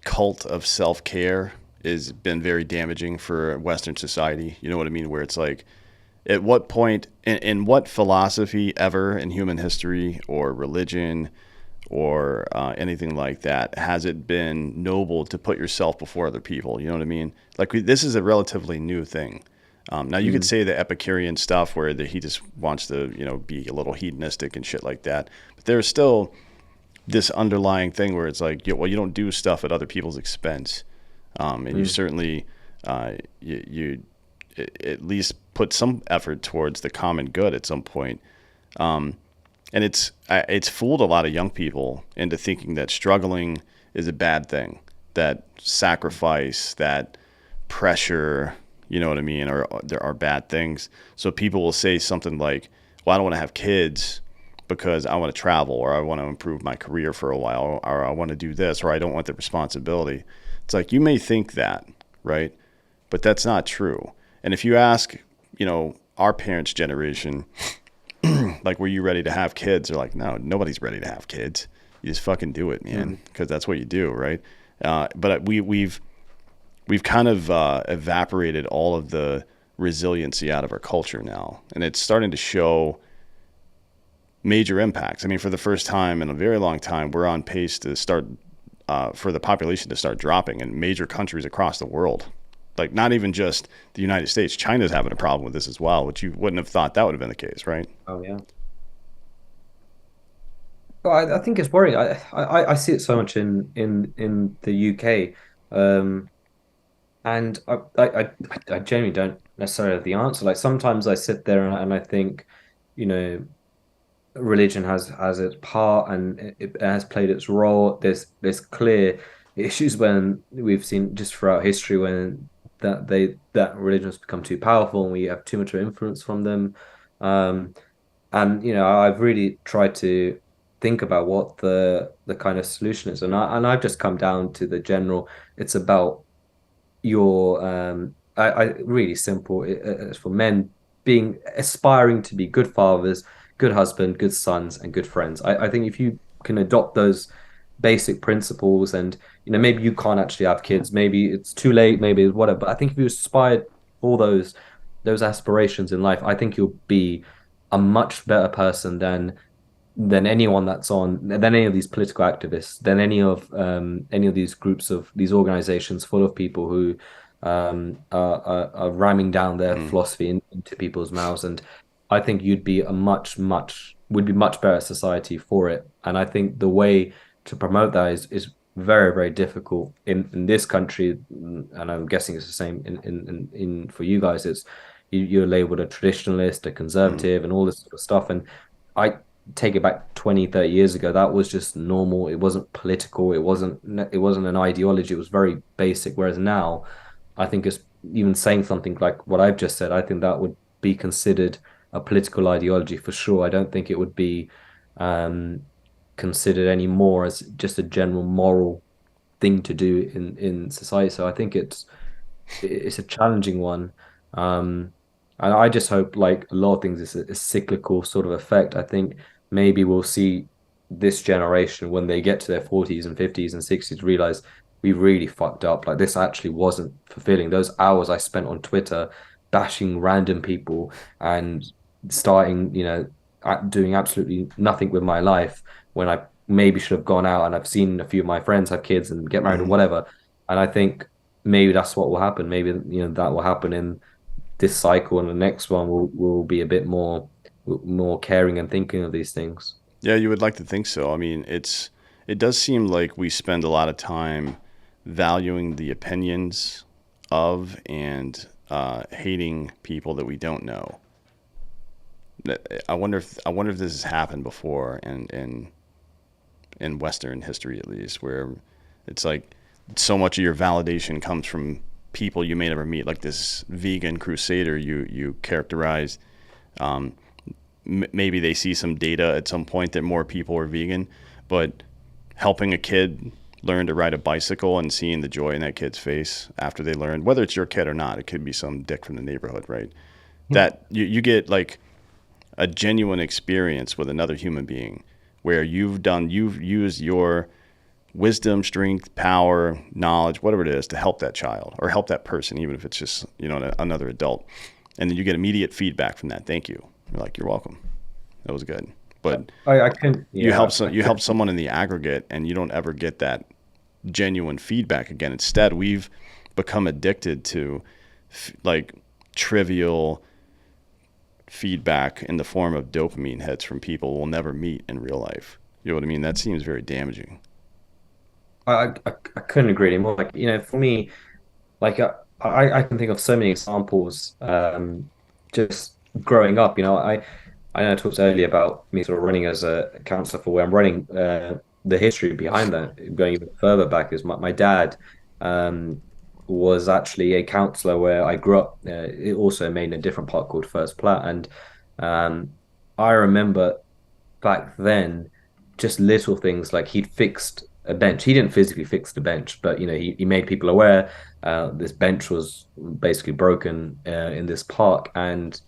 cult of self care has been very damaging for Western society. You know what I mean? Where it's like, at what point, in what philosophy ever in human history or religion or anything like that has it been noble to put yourself before other people? You know what I mean? Like this is a relatively new thing. Now you could Mm, say the Epicurean stuff where he just wants to be a little hedonistic and shit like that, but there's still this underlying thing where it's like, well, you don't do stuff at other people's expense, and you mm, certainly you at least put some effort towards the common good at some point. And it's fooled a lot of young people into thinking that struggling is a bad thing, that sacrifice, that pressure, you know what I mean, or there are bad things. So people will say something like, "Well, I don't want to have kids because I want to travel, or I want to improve my career for a while, or I want to do this, or I don't want the responsibility." It's like you may think that, right? But that's not true. And if you ask, our parents' generation, like, were you ready to have kids? They're like, no, nobody's ready to have kids. You just fucking do it, man, mm. because that's what you do, right? But we've kind of evaporated all of the resiliency out of our culture now, and it's starting to show major impacts. I mean, for the first time in a very long time, we're on pace to start for the population to start dropping in major countries across the world. Like, not even just the United States. China's having a problem with this as well, which you wouldn't have thought that would have been the case, right? Oh yeah. Well, I think it's worrying. I see it so much in the UK, um, and I genuinely don't necessarily have the answer. Like sometimes I sit there and I think, you know, religion has its part and it has played its role. There's clear issues when we've seen just throughout history when that religion has become too powerful and we have too much influence from them. Um, and I've really tried to think about what the kind of solution is, and I've just come down to the general. It's about your I really simple. It's for men being aspiring to be good fathers, good husband, good sons, and good friends. I think if you can adopt those basic principles, and maybe you can't actually have kids, maybe it's too late, maybe it's whatever. But I think if you aspire for those aspirations in life, I think you'll be a much better person than anyone that's on than any of these political activists, than any of these groups of these organizations full of people who are ramming down their Mm. philosophy into people's mouths. And I think you'd be a would be much better society for it. And I think the way to promote that is very, very difficult in this country. And I'm guessing it's the same in for you guys. It's you're labeled a traditionalist, a Mm. conservative, and all this sort of stuff. And I take it back 20, 30 years ago, that was just normal. It wasn't political. It wasn't an ideology. It was very basic. Whereas now, I think it's even saying something like what I've just said, I think that would be considered a political ideology for sure. I don't think it would be um, considered anymore as just a general moral thing to do in society. So I think it's a challenging one. Um, and I just hope, like a lot of things, it's a cyclical sort of effect. I think maybe we'll see this generation when they get to their 40s and 50s and 60s realize we really fucked up. Like this actually wasn't fulfilling. Those hours I spent on Twitter bashing random people and starting, doing absolutely nothing with my life when I maybe should have gone out and I've seen a few of my friends have kids and get married or Mm. whatever. And I think maybe that's what will happen. Maybe that will happen in this cycle, and the next one will be a bit more caring and thinking of these things. Yeah, you would like to think so. I mean, it does seem like we spend a lot of time valuing the opinions of and hating people that we don't know. I wonder if this has happened before in Western history at least, where it's like so much of your validation comes from people you may never meet, like this vegan crusader you characterized. Maybe they see some data at some point that more people are vegan, but helping a kid learn to ride a bicycle and seeing the joy in that kid's face after they learn, whether it's your kid or not, it could be some dick from the neighborhood, right? That you get like a genuine experience with another human being where you've used your wisdom, strength, power, knowledge, whatever it is, to help that child or help that person, even if it's just, another adult. And then you get immediate feedback from that. Thank you. You're like, you're welcome. That was good. But I can, yeah, I you help can. someone in the aggregate, and you don't ever get that genuine feedback again. Instead, we've become addicted to like trivial feedback in the form of dopamine hits from people we'll never meet in real life. You know what I mean? That seems very damaging. I couldn't agree anymore. Like, for me, like I can think of so many examples. Just growing up, I know I talked earlier about me sort of running as a counselor for where I'm running. The history behind that, going even further back, is my dad um, was actually a counselor where I grew up. It also made in a different part called First Plat, and um, I remember back then, just little things like he'd fixed a bench. He didn't physically fix the bench, but he made people aware this bench was basically broken in this park, and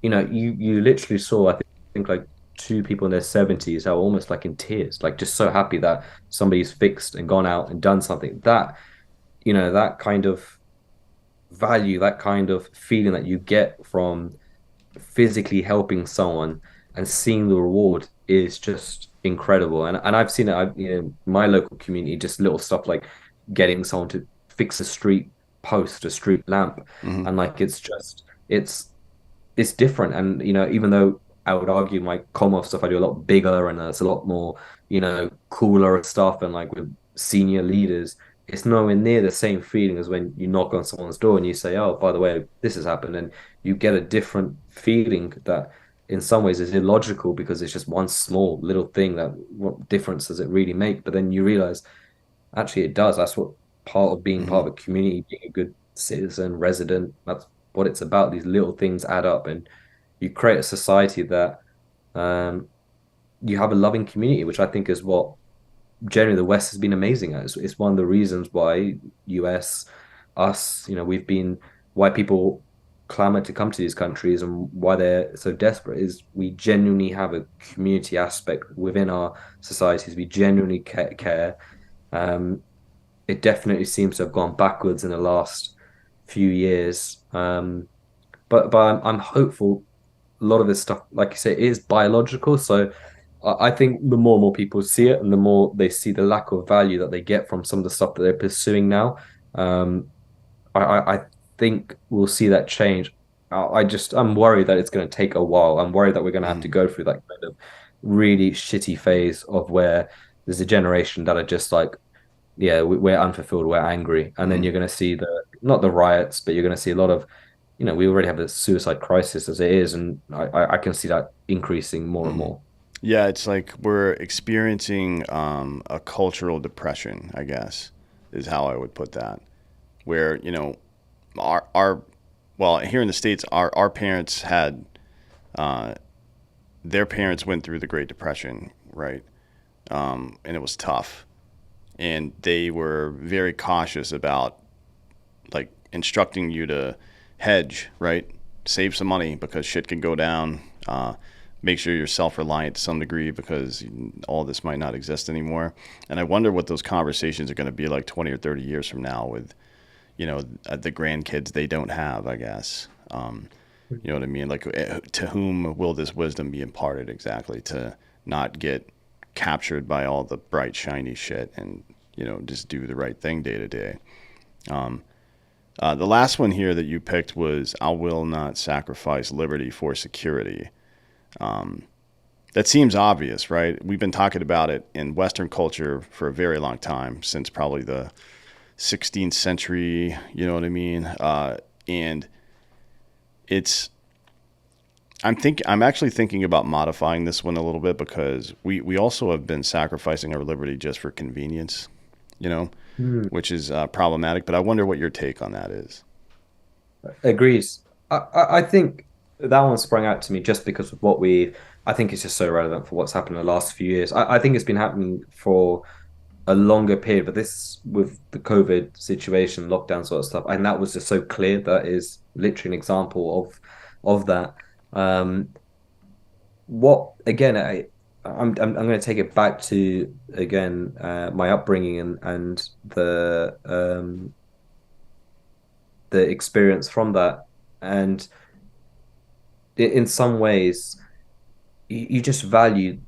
you literally saw, I think like two people in their 70s are almost like in tears, like just so happy that somebody's fixed and gone out and done something. That kind of value, that kind of feeling that you get from physically helping someone and seeing the reward is just incredible. And I've seen it, my local community, just little stuff like getting someone to fix a street post, a street lamp, Hmm. and like it's different. And even though I would argue my Commonwealth stuff I do a lot bigger and it's a lot more, cooler and stuff, and like with senior leaders, it's nowhere near the same feeling as when you knock on someone's door and you say, "Oh, by the way, this has happened," and you get a different feeling that in some ways is illogical because it's just one small little thing that what difference does it really make? But then you realize actually it does. That's what part of being Hmm. part of a community, being a good citizen, resident, that's what it's about. These little things add up, and you create a society that um, you have a loving community, which I think is what generally the West has been amazing at. It's one of the reasons why US, us, we've been why people clamor to come to these countries and why they're so desperate is we genuinely have a community aspect within our societies. We genuinely care. Um, it definitely seems to have gone backwards in the last few years. But I'm hopeful a lot of this stuff, like you say, is biological. So I think the more and more people see it, and the more they see the lack of value that they get from some of the stuff that they're pursuing now, um, I think we'll see that change. I'm worried that it's going to take a while. I'm worried that we're going to have to Hmm. go through that kind of really shitty phase of where there's a generation that are just like, yeah, we're unfulfilled, we're angry, and then Hmm. you're going to see the not the riots, but you're going to see a lot of, we already have a suicide crisis as it is, and I can see that increasing more and Hmm. more. Yeah, it's like we're experiencing a cultural depression, I guess, is how I would put that. Where, our well, here in the States, our parents had, uh, their parents went through the Great Depression, right? And it was tough. And they were very cautious about like instructing you to hedge, right? Save some money because shit can go down. Make sure you're self-reliant to some degree because all this might not exist anymore. And I wonder what those conversations are going to be like 20 or 30 years from now with, the grandkids they don't have, I guess. You know what I mean? Like, to whom will this wisdom be imparted exactly to not get captured by all the bright, shiny shit and, just do the right thing day to day? The last one here that you picked was I will not sacrifice liberty for security. That seems obvious, right? We've been talking about it in Western culture for a very long time, since probably the 16th century, you know what I mean? And it's I'm actually thinking about modifying this one a little bit because we also have been sacrificing our liberty just for convenience, you know, Hmm. which is problematic. But I wonder what your take on that is. Agrees. I think that one sprung out to me just because of what we. I think it's just so relevant for what's happened in the last few years. I think it's been happening for a longer period, but this with the COVID situation, lockdown sort of stuff, and that was just so clear. That is literally an example of that. What again? I'm going to take it back to again my upbringing and the experience from that, and in some ways you just value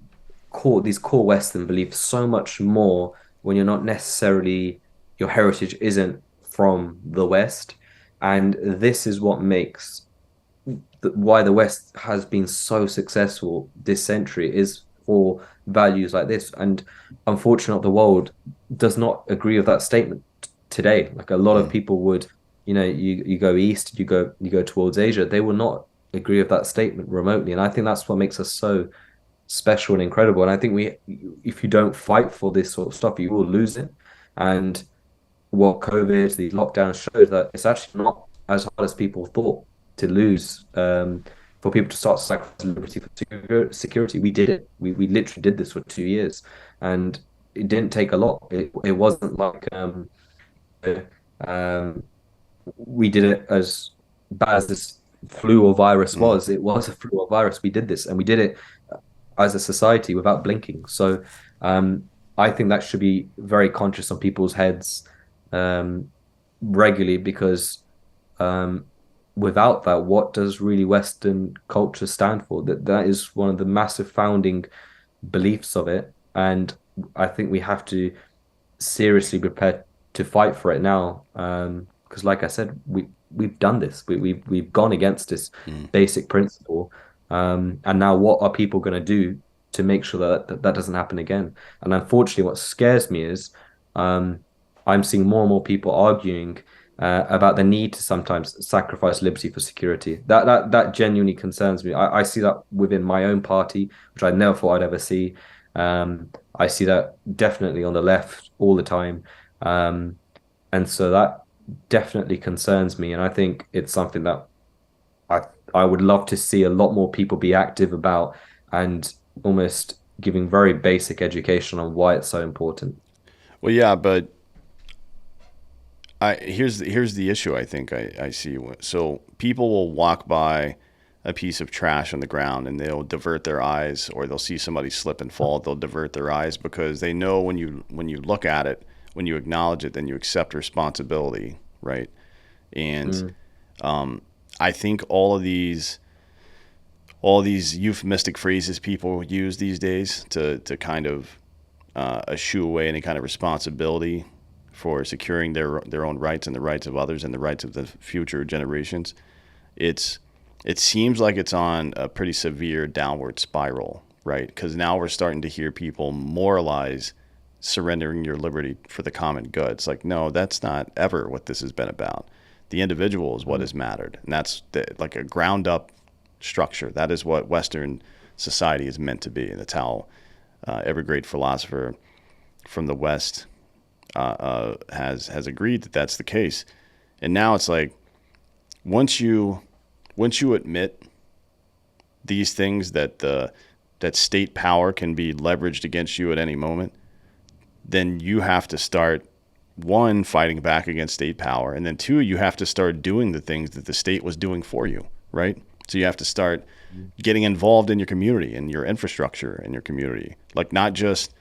these core Western beliefs so much more when you're not necessarily your heritage isn't from the West. And this is what makes why the West has been so successful this century is for values like this. And unfortunately, the world does not agree with that statement today. Like a lot of Mm. people would, you go east, you go towards Asia, they will not agree with that statement remotely. And I think that's what makes us so special and incredible. And I think if you don't fight for this sort of stuff, you will lose it. And what COVID, these lockdowns showed that it's actually not as hard as people thought to lose. For people to start sacrificing liberty for security, we did it. We literally did this for 2 years, and it didn't take a lot. It wasn't like um, we did it as bad as this flu or virus Mm. was. It was a flu or virus. We did this, and we did it as a society without blinking. So I think that should be very conscious on people's heads um, regularly because um, without that, what does really Western culture stand for? That is one of the massive founding beliefs of it, and I think we have to seriously prepare to fight for it now. Because, like I said, we've done this. We've gone against this Mm. basic principle. And now, what are people going to do to make sure that doesn't happen again? And unfortunately, what scares me is um, I'm seeing more and more people arguing about the need to sometimes sacrifice liberty for security. That genuinely concerns me. I see that within my own party, which I never thought I'd ever see. I see that definitely on the left all the time. Um, and so that definitely concerns me. And I think it's something that I I would love to see a lot more people be active about and almost giving very basic education on why it's so important. Well, yeah, but here's the issue. I think I see. So people will walk by a piece of trash on the ground and they'll divert their eyes, or they'll see somebody slip and fall. They'll divert their eyes because they know when you look at it, when you acknowledge it, then you accept responsibility, right? And Mm, I think all these euphemistic phrases people use these days to kind of eschew away any kind of responsibility for securing their own rights and the rights of others and the rights of the future generations. It's it seems like it's on a pretty severe downward spiral, right? Because now we're starting to hear people moralize surrendering your liberty for the common good. It's like, no, that's not ever what this has been about. The individual is what mm, has mattered, and that's like a ground up structure. That is what Western society is meant to be, and that's how every great philosopher from the West has agreed that that's the case. And now it's like once you admit these things, that state power can be leveraged against you at any moment, then you have to start one fighting back against state power, and then two, you have to start doing the things that the state was doing for you, right? So you have to start getting involved in your community and your infrastructure in your community, like not just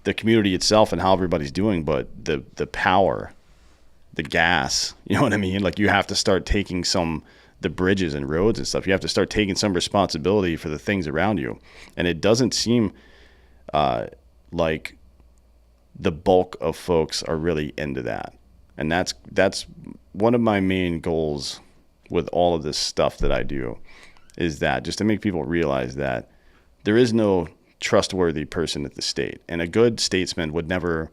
the community itself and how everybody's doing, but the power, the gas. You know what I mean? Like you have to start taking the bridges and roads and stuff. You have to start taking some responsibility for the things around you, and it doesn't seem like the bulk of folks are really into that. And that's one of my main goals with all of this stuff that I do, is that just to make people realize that there is no trustworthy person at the state, and a good statesman would never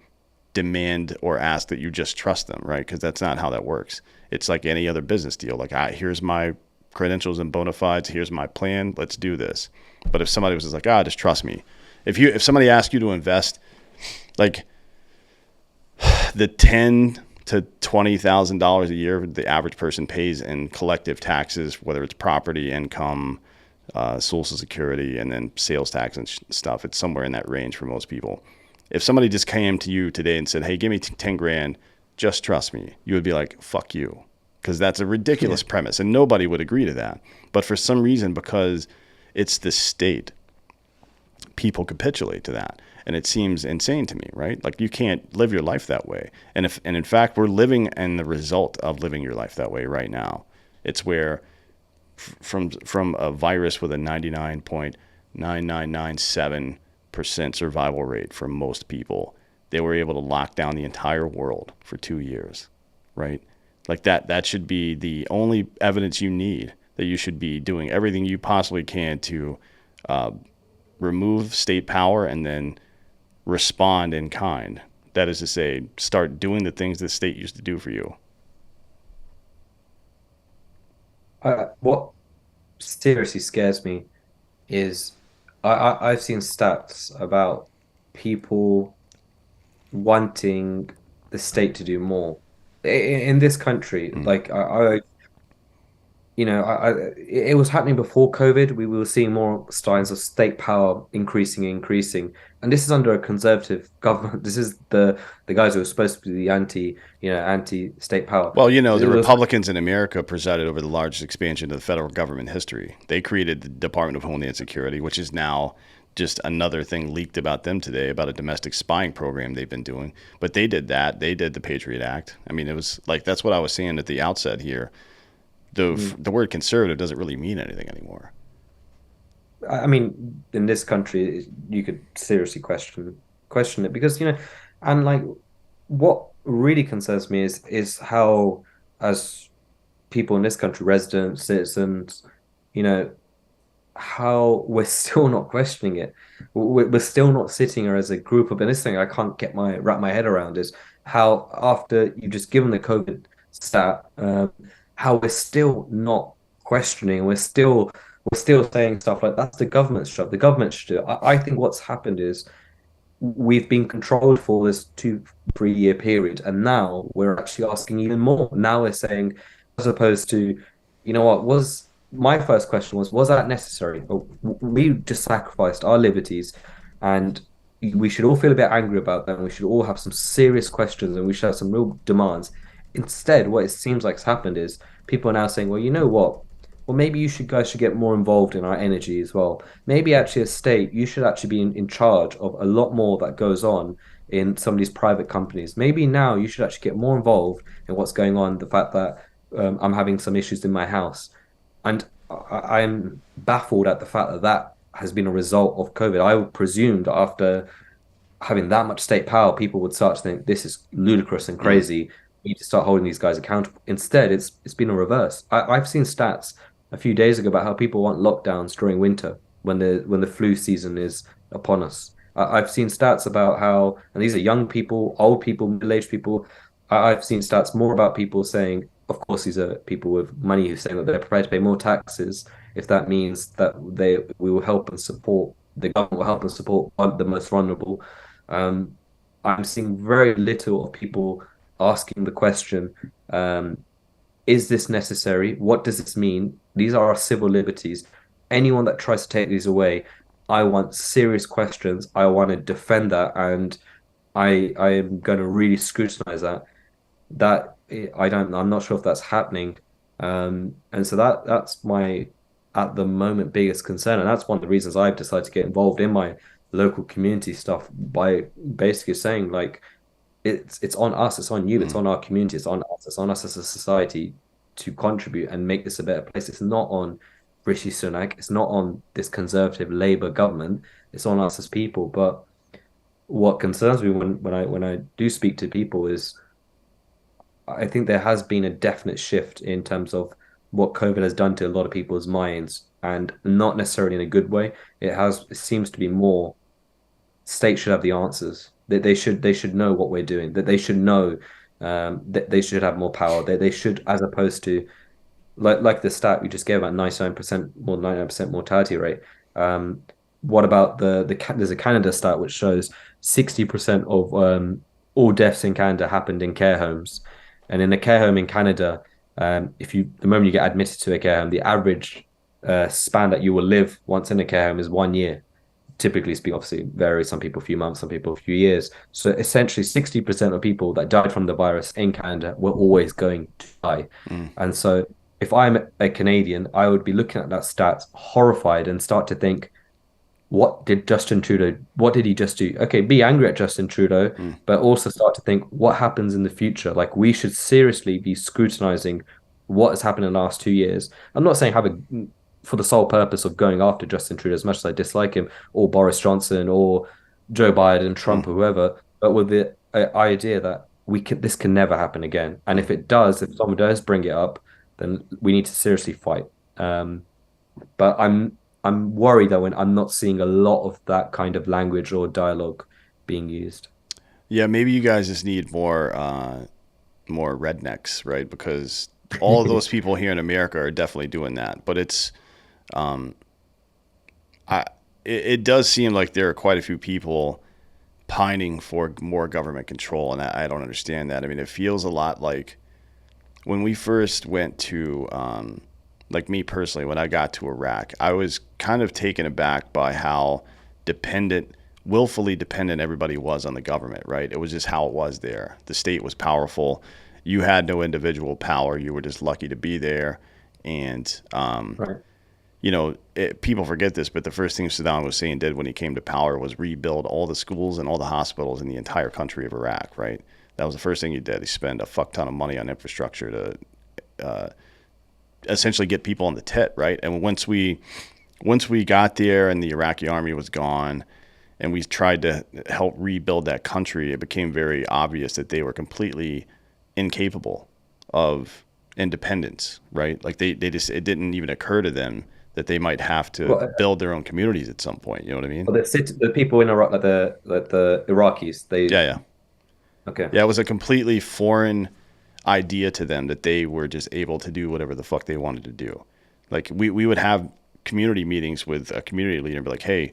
demand or ask that you just trust them, right? Because that's not how that works. It's like any other business deal. Like, here's my credentials and bona fides. Here's my plan. Let's do this. But if somebody was just like, just trust me. If somebody asked you to invest, like the $10,000 to $20,000 a year the average person pays in collective taxes, whether it's property, income, Social Security, and then sales tax and stuff. It's somewhere in that range for most people. If somebody just came to you today and said, "Hey, give me 10 grand, just trust me," you would be like, "Fuck you," because that's a Yeah. ridiculous premise, and nobody would agree to that. But for some reason, because it's the state, people capitulate to that, and it seems insane to me, right? Like you can't live your life that way, and in fact, we're living in the result of living your life that way right now. It's where from a virus with a 99.9997% survival rate for most people, they were able to lock down the entire world for 2 years, right? Like that should be the only evidence you need that you should be doing everything you possibly can to remove state power and then respond in kind. That is to say, start doing the things the state used to do for you. What seriously scares me is I've seen stats about people wanting the state to do more in this country. Mm. Like it was happening before COVID. We were seeing more signs of state power increasing, increasing, and this is under a conservative government. This is the guys who are supposed to be the anti-state power. Well, you know, It the was Republicans in America presided over the largest expansion of the federal government in history. They created the Department of Homeland Security, which is now just another thing leaked about them today about a domestic spying program they've been doing. But they did that. They did the Patriot Act. I mean, it was like that's what I was saying at the outset here. The word conservative doesn't really mean anything anymore. I mean, in this country, you could seriously question it because and like what really concerns me is how, as people in this country, residents, citizens, you know, how we're still not questioning it. We're still not sitting here as a group of, and this thing I can't wrap my head around is how after you've just given the COVID stat, how we're still not questioning. We're still saying stuff like that's the government's job. The government should do it. I think what's happened is we've been controlled for this 2 3 year period, and now we're actually asking even more. Now we're saying, as opposed to, what was my first question was that necessary? We just sacrificed our liberties, and we should all feel a bit angry about them. We should all have some serious questions, and we should have some real demands. Instead, what it seems like has happened is people are now saying, well, you know what? Well, maybe guys should get more involved in our energy as well. Maybe actually, as state, you should actually be in charge of a lot more that goes on in some of these private companies. Maybe now you should actually get more involved in what's going on. The fact that I'm having some issues in my house, and I'm baffled at the fact that that has been a result of COVID. I presumed after having that much state power, people would start to think this is ludicrous and Mm. crazy. We need to start holding these guys accountable. Instead, it's been a reverse. I've seen stats a few days ago about how people want lockdowns during winter when the flu season is upon us. I've seen stats about how, and these are young people, old people, middle-aged people. I've seen stats more about people saying, of course, these are people with money who saying that they're prepared to pay more taxes if that means that we will help and support the government will help and support the most vulnerable. Um, I'm seeing very little of people asking the question, is this necessary? What does this mean? These are our civil liberties. Anyone that tries to take these away, I want serious questions. I want to defend that, and I am going to really scrutinize that. I'm not sure if that's happening. And so that's my at the moment biggest concern, and that's one of the reasons I've decided to get involved in my local community stuff by basically saying like it's on us, it's on you, it's Mm. on our community, it's on us as a society to contribute and make this a better place. It's not on Rishi Sunak, it's not on this conservative Labour government, it's on us as people. But what concerns me when I do speak to people is I think there has been a definite shift in terms of what COVID has done to a lot of people's minds, and not necessarily in a good way. It seems to be more states should have the answers. That they should know what we're doing. That they should know that they should have more power. They should, as opposed to like the stat you just gave about 99% more 99% mortality rate. Um, what about there's a Canada stat which shows 60% of all deaths in Canada happened in care homes, and in a care home in Canada, if you the moment you get admitted to a care home, the average span that you will live once in a care home is 1 year. Typically speaking, obviously varies. Some people a few months, some people a few years. So essentially, 60% of people that died from the virus in Canada were always going to die. Mm. And so, if I'm a Canadian, I would be looking at that stats horrified and start to think, what did he just do? Okay, be angry at Justin Trudeau, Mm. but also start to think what happens in the future. Like we should seriously be scrutinizing what has happened in the last 2 years. I'm not saying for the sole purpose of going after Justin Trudeau as much as I dislike him, or Boris Johnson, or Joe Biden, Mm. Trump, or whoever, but with the idea that this can never happen again. And Mm. if someone does bring it up, then we need to seriously fight. But I'm worried that when I'm not seeing a lot of that kind of language or dialogue being used. Yeah, maybe you guys just need more rednecks, right? Because all of those people here in America are definitely doing that. But um, I it does seem like there are quite a few people pining for more government control, and I don't understand that. I mean, it feels a lot like when we first went to, like me personally, when I got to Iraq, I was kind of taken aback by how dependent, willfully dependent everybody was on the government, right? It was just how it was there. The state was powerful. You had no individual power. You were just lucky to be there. And, Right. people forget this, but the first thing Saddam Hussein did when he came to power was rebuild all the schools and all the hospitals in the entire country of Iraq, right? That was the first thing he did. He spent a fuck ton of money on infrastructure to essentially get people on the tit, right? And once we got there and the Iraqi army was gone and we tried to help rebuild that country, it became very obvious that they were completely incapable of independence, right? Like they just, it didn't even occur to them that they might have to Well, build their own communities at some point. You know what I mean? the people in Iraq, like the Iraqis, Yeah, yeah. okay. Yeah, it was a completely foreign idea to them that they were just able to do whatever the fuck they wanted to do. Like we would have community meetings with a community leader and be like, hey,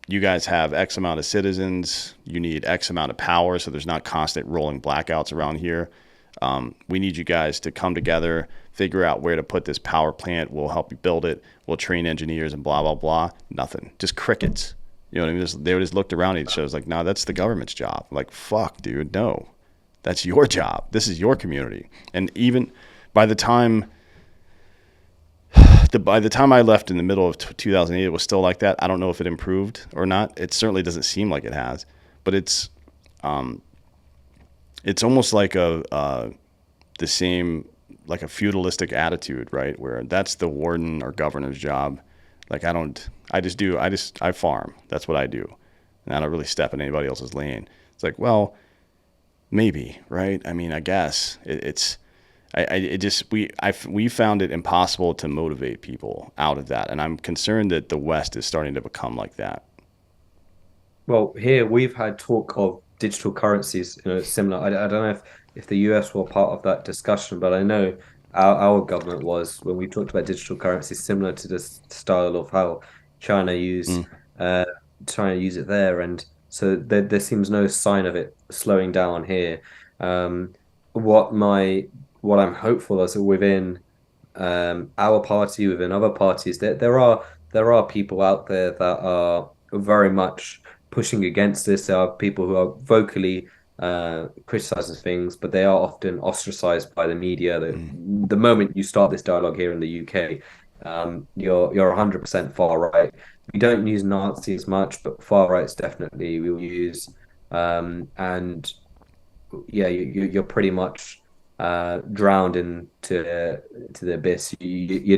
you guys have X amount of citizens. You need X amount of power, so there's not constant rolling blackouts around here. We need you guys to come together, figure out where to put this power plant. We'll help you build it. We'll train engineers and blah, blah, blah. Nothing. Just crickets. You know what I mean? They just looked around at each other. It was like, no, that's the government's job. I'm like, fuck, dude, no. That's your job. This is your community. And even by the time by the time I left in the middle of 2008, it was still like that. I don't know if it improved or not. It certainly doesn't seem like it has, but it's almost like the same, like a feudalistic attitude, right? Where that's the warden or governor's job. Like I farm. That's what I do, and I don't really step in anybody else's lane. It's like, well, maybe, right? I mean, I guess it's. It just we found it impossible to motivate people out of that, and I'm concerned that the West is starting to become like that. Well, here we've had talk of digital currencies, similar. I don't know if the US were part of that discussion, but I know our government was when we talked about digital currencies, similar to this style of how China use Mm. uh, China use it there, and so there seems no sign of it slowing down here. Um, what my what I'm hopeful is that within our party, within other parties, there are people out there that are very much pushing against this. There are people who are vocally criticizing things, but they are often ostracized by the media. Mm. The moment you start this dialogue here in the UK, you're 100% far right. We don't use Nazis much, but far rights definitely we will use. And yeah, you're pretty much drowned to the abyss. You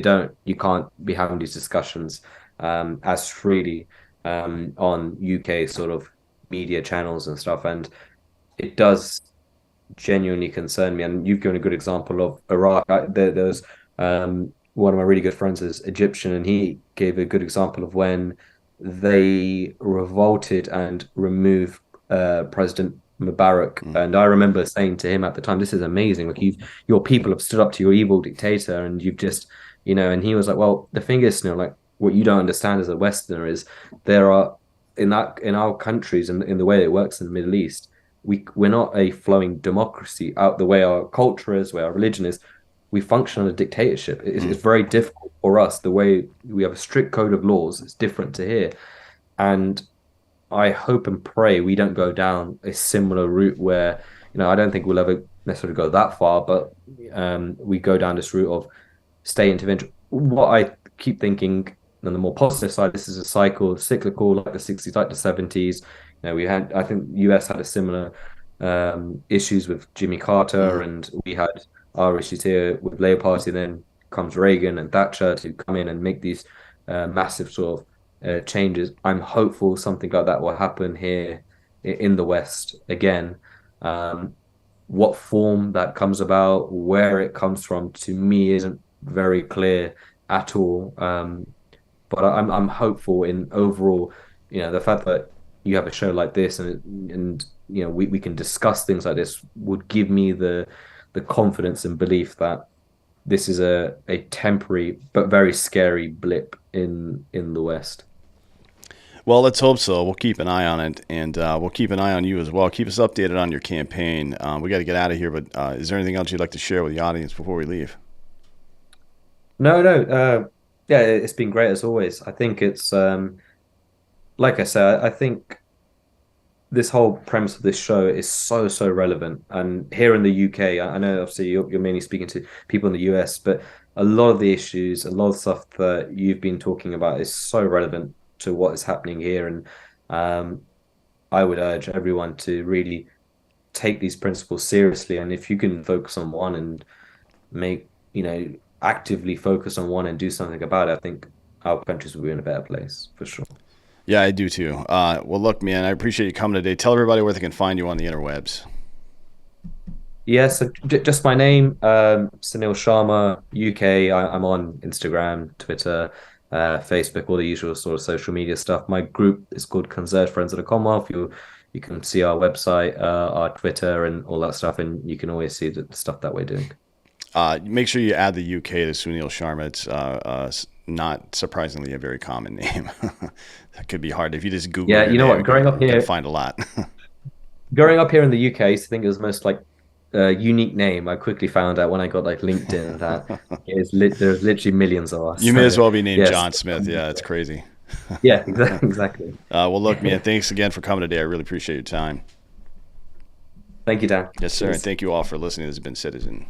can't be having these discussions as freely on UK sort of media channels and stuff, and it does genuinely concern me. And you've given a good example of Iraq. There's one of my really good friends is Egyptian, and he gave a good example of when they revolted and removed President Mubarak. Mm. And I remember saying to him at the time, "This is amazing. Like your people have stood up to your evil dictator, and you've just, And he was like, "Well, the thing is, like what you don't understand as a Westerner is there are in our countries and in the way it works in the Middle East." We're not a flowing democracy out the way our culture is, where our religion is. we function on a dictatorship. Mm. It's very difficult for us. The way we have a strict code of laws, it's different to here. And I hope and pray we don't go down a similar route where, I don't think we'll ever necessarily go that far, but we go down this route of state intervention. What I keep thinking on the more positive side, this is a cycle, cyclical, like the 60s, like the 70s. I think US had a similar issues with Jimmy Carter, Mm. and we had our issues here with Labour Party. Then comes Reagan and Thatcher to come in and make these massive sort of changes. I'm hopeful something like that will happen here in the West again. Um, what form that comes about, where it comes from, to me isn't very clear at all. But I'm hopeful in overall, the fact that you have a show like this and we can discuss things like this would give me the confidence and belief that this is a temporary but very scary blip in the West. Well, let's hope so. We'll keep an eye on it, and we'll keep an eye on you as well. Keep us updated on your campaign. We got to get out of here, but is there anything else you'd like to share with the audience before we leave? No, no, yeah, it's been great as always. I think it's like I said, I think this whole premise of this show is so relevant. And here in the UK, I know obviously you're mainly speaking to people in the US, but a lot of the issues, a lot of stuff that you've been talking about is so relevant to what is happening here. And um, I would urge everyone to really take these principles seriously. And if you can focus on one and make, actively focus on one and do something about it, I think our countries will be in a better place for sure. Yeah, I do too. Well, look, man, I appreciate you coming today. Tell everybody where they can find you on the interwebs. Yeah, so just my name, Sunil Sharma, UK. I'm on Instagram, Twitter, Facebook, all the usual sort of social media stuff. My group is called Conserved Friends of the Commonwealth. You can see our website, our Twitter, and all that stuff, and you can always see the stuff that we're doing. Make sure you add the UK to Sunil Sharma. It's not surprisingly a very common name. That could be hard. If you just Google Yeah, your you know name, what? you're gonna find a lot. Growing up here in the UK, I used to think it was most like a unique name. I quickly found out when I got like LinkedIn that there's literally millions of us. You may as So well be named yes, John Smith. Yeah, it's crazy. yeah, exactly, exactly. Well, look, man, thanks again for coming today. I really appreciate your time. Thank you, Dan. Yes, sir. And Cheers. thank you all for listening. This has been Citizen.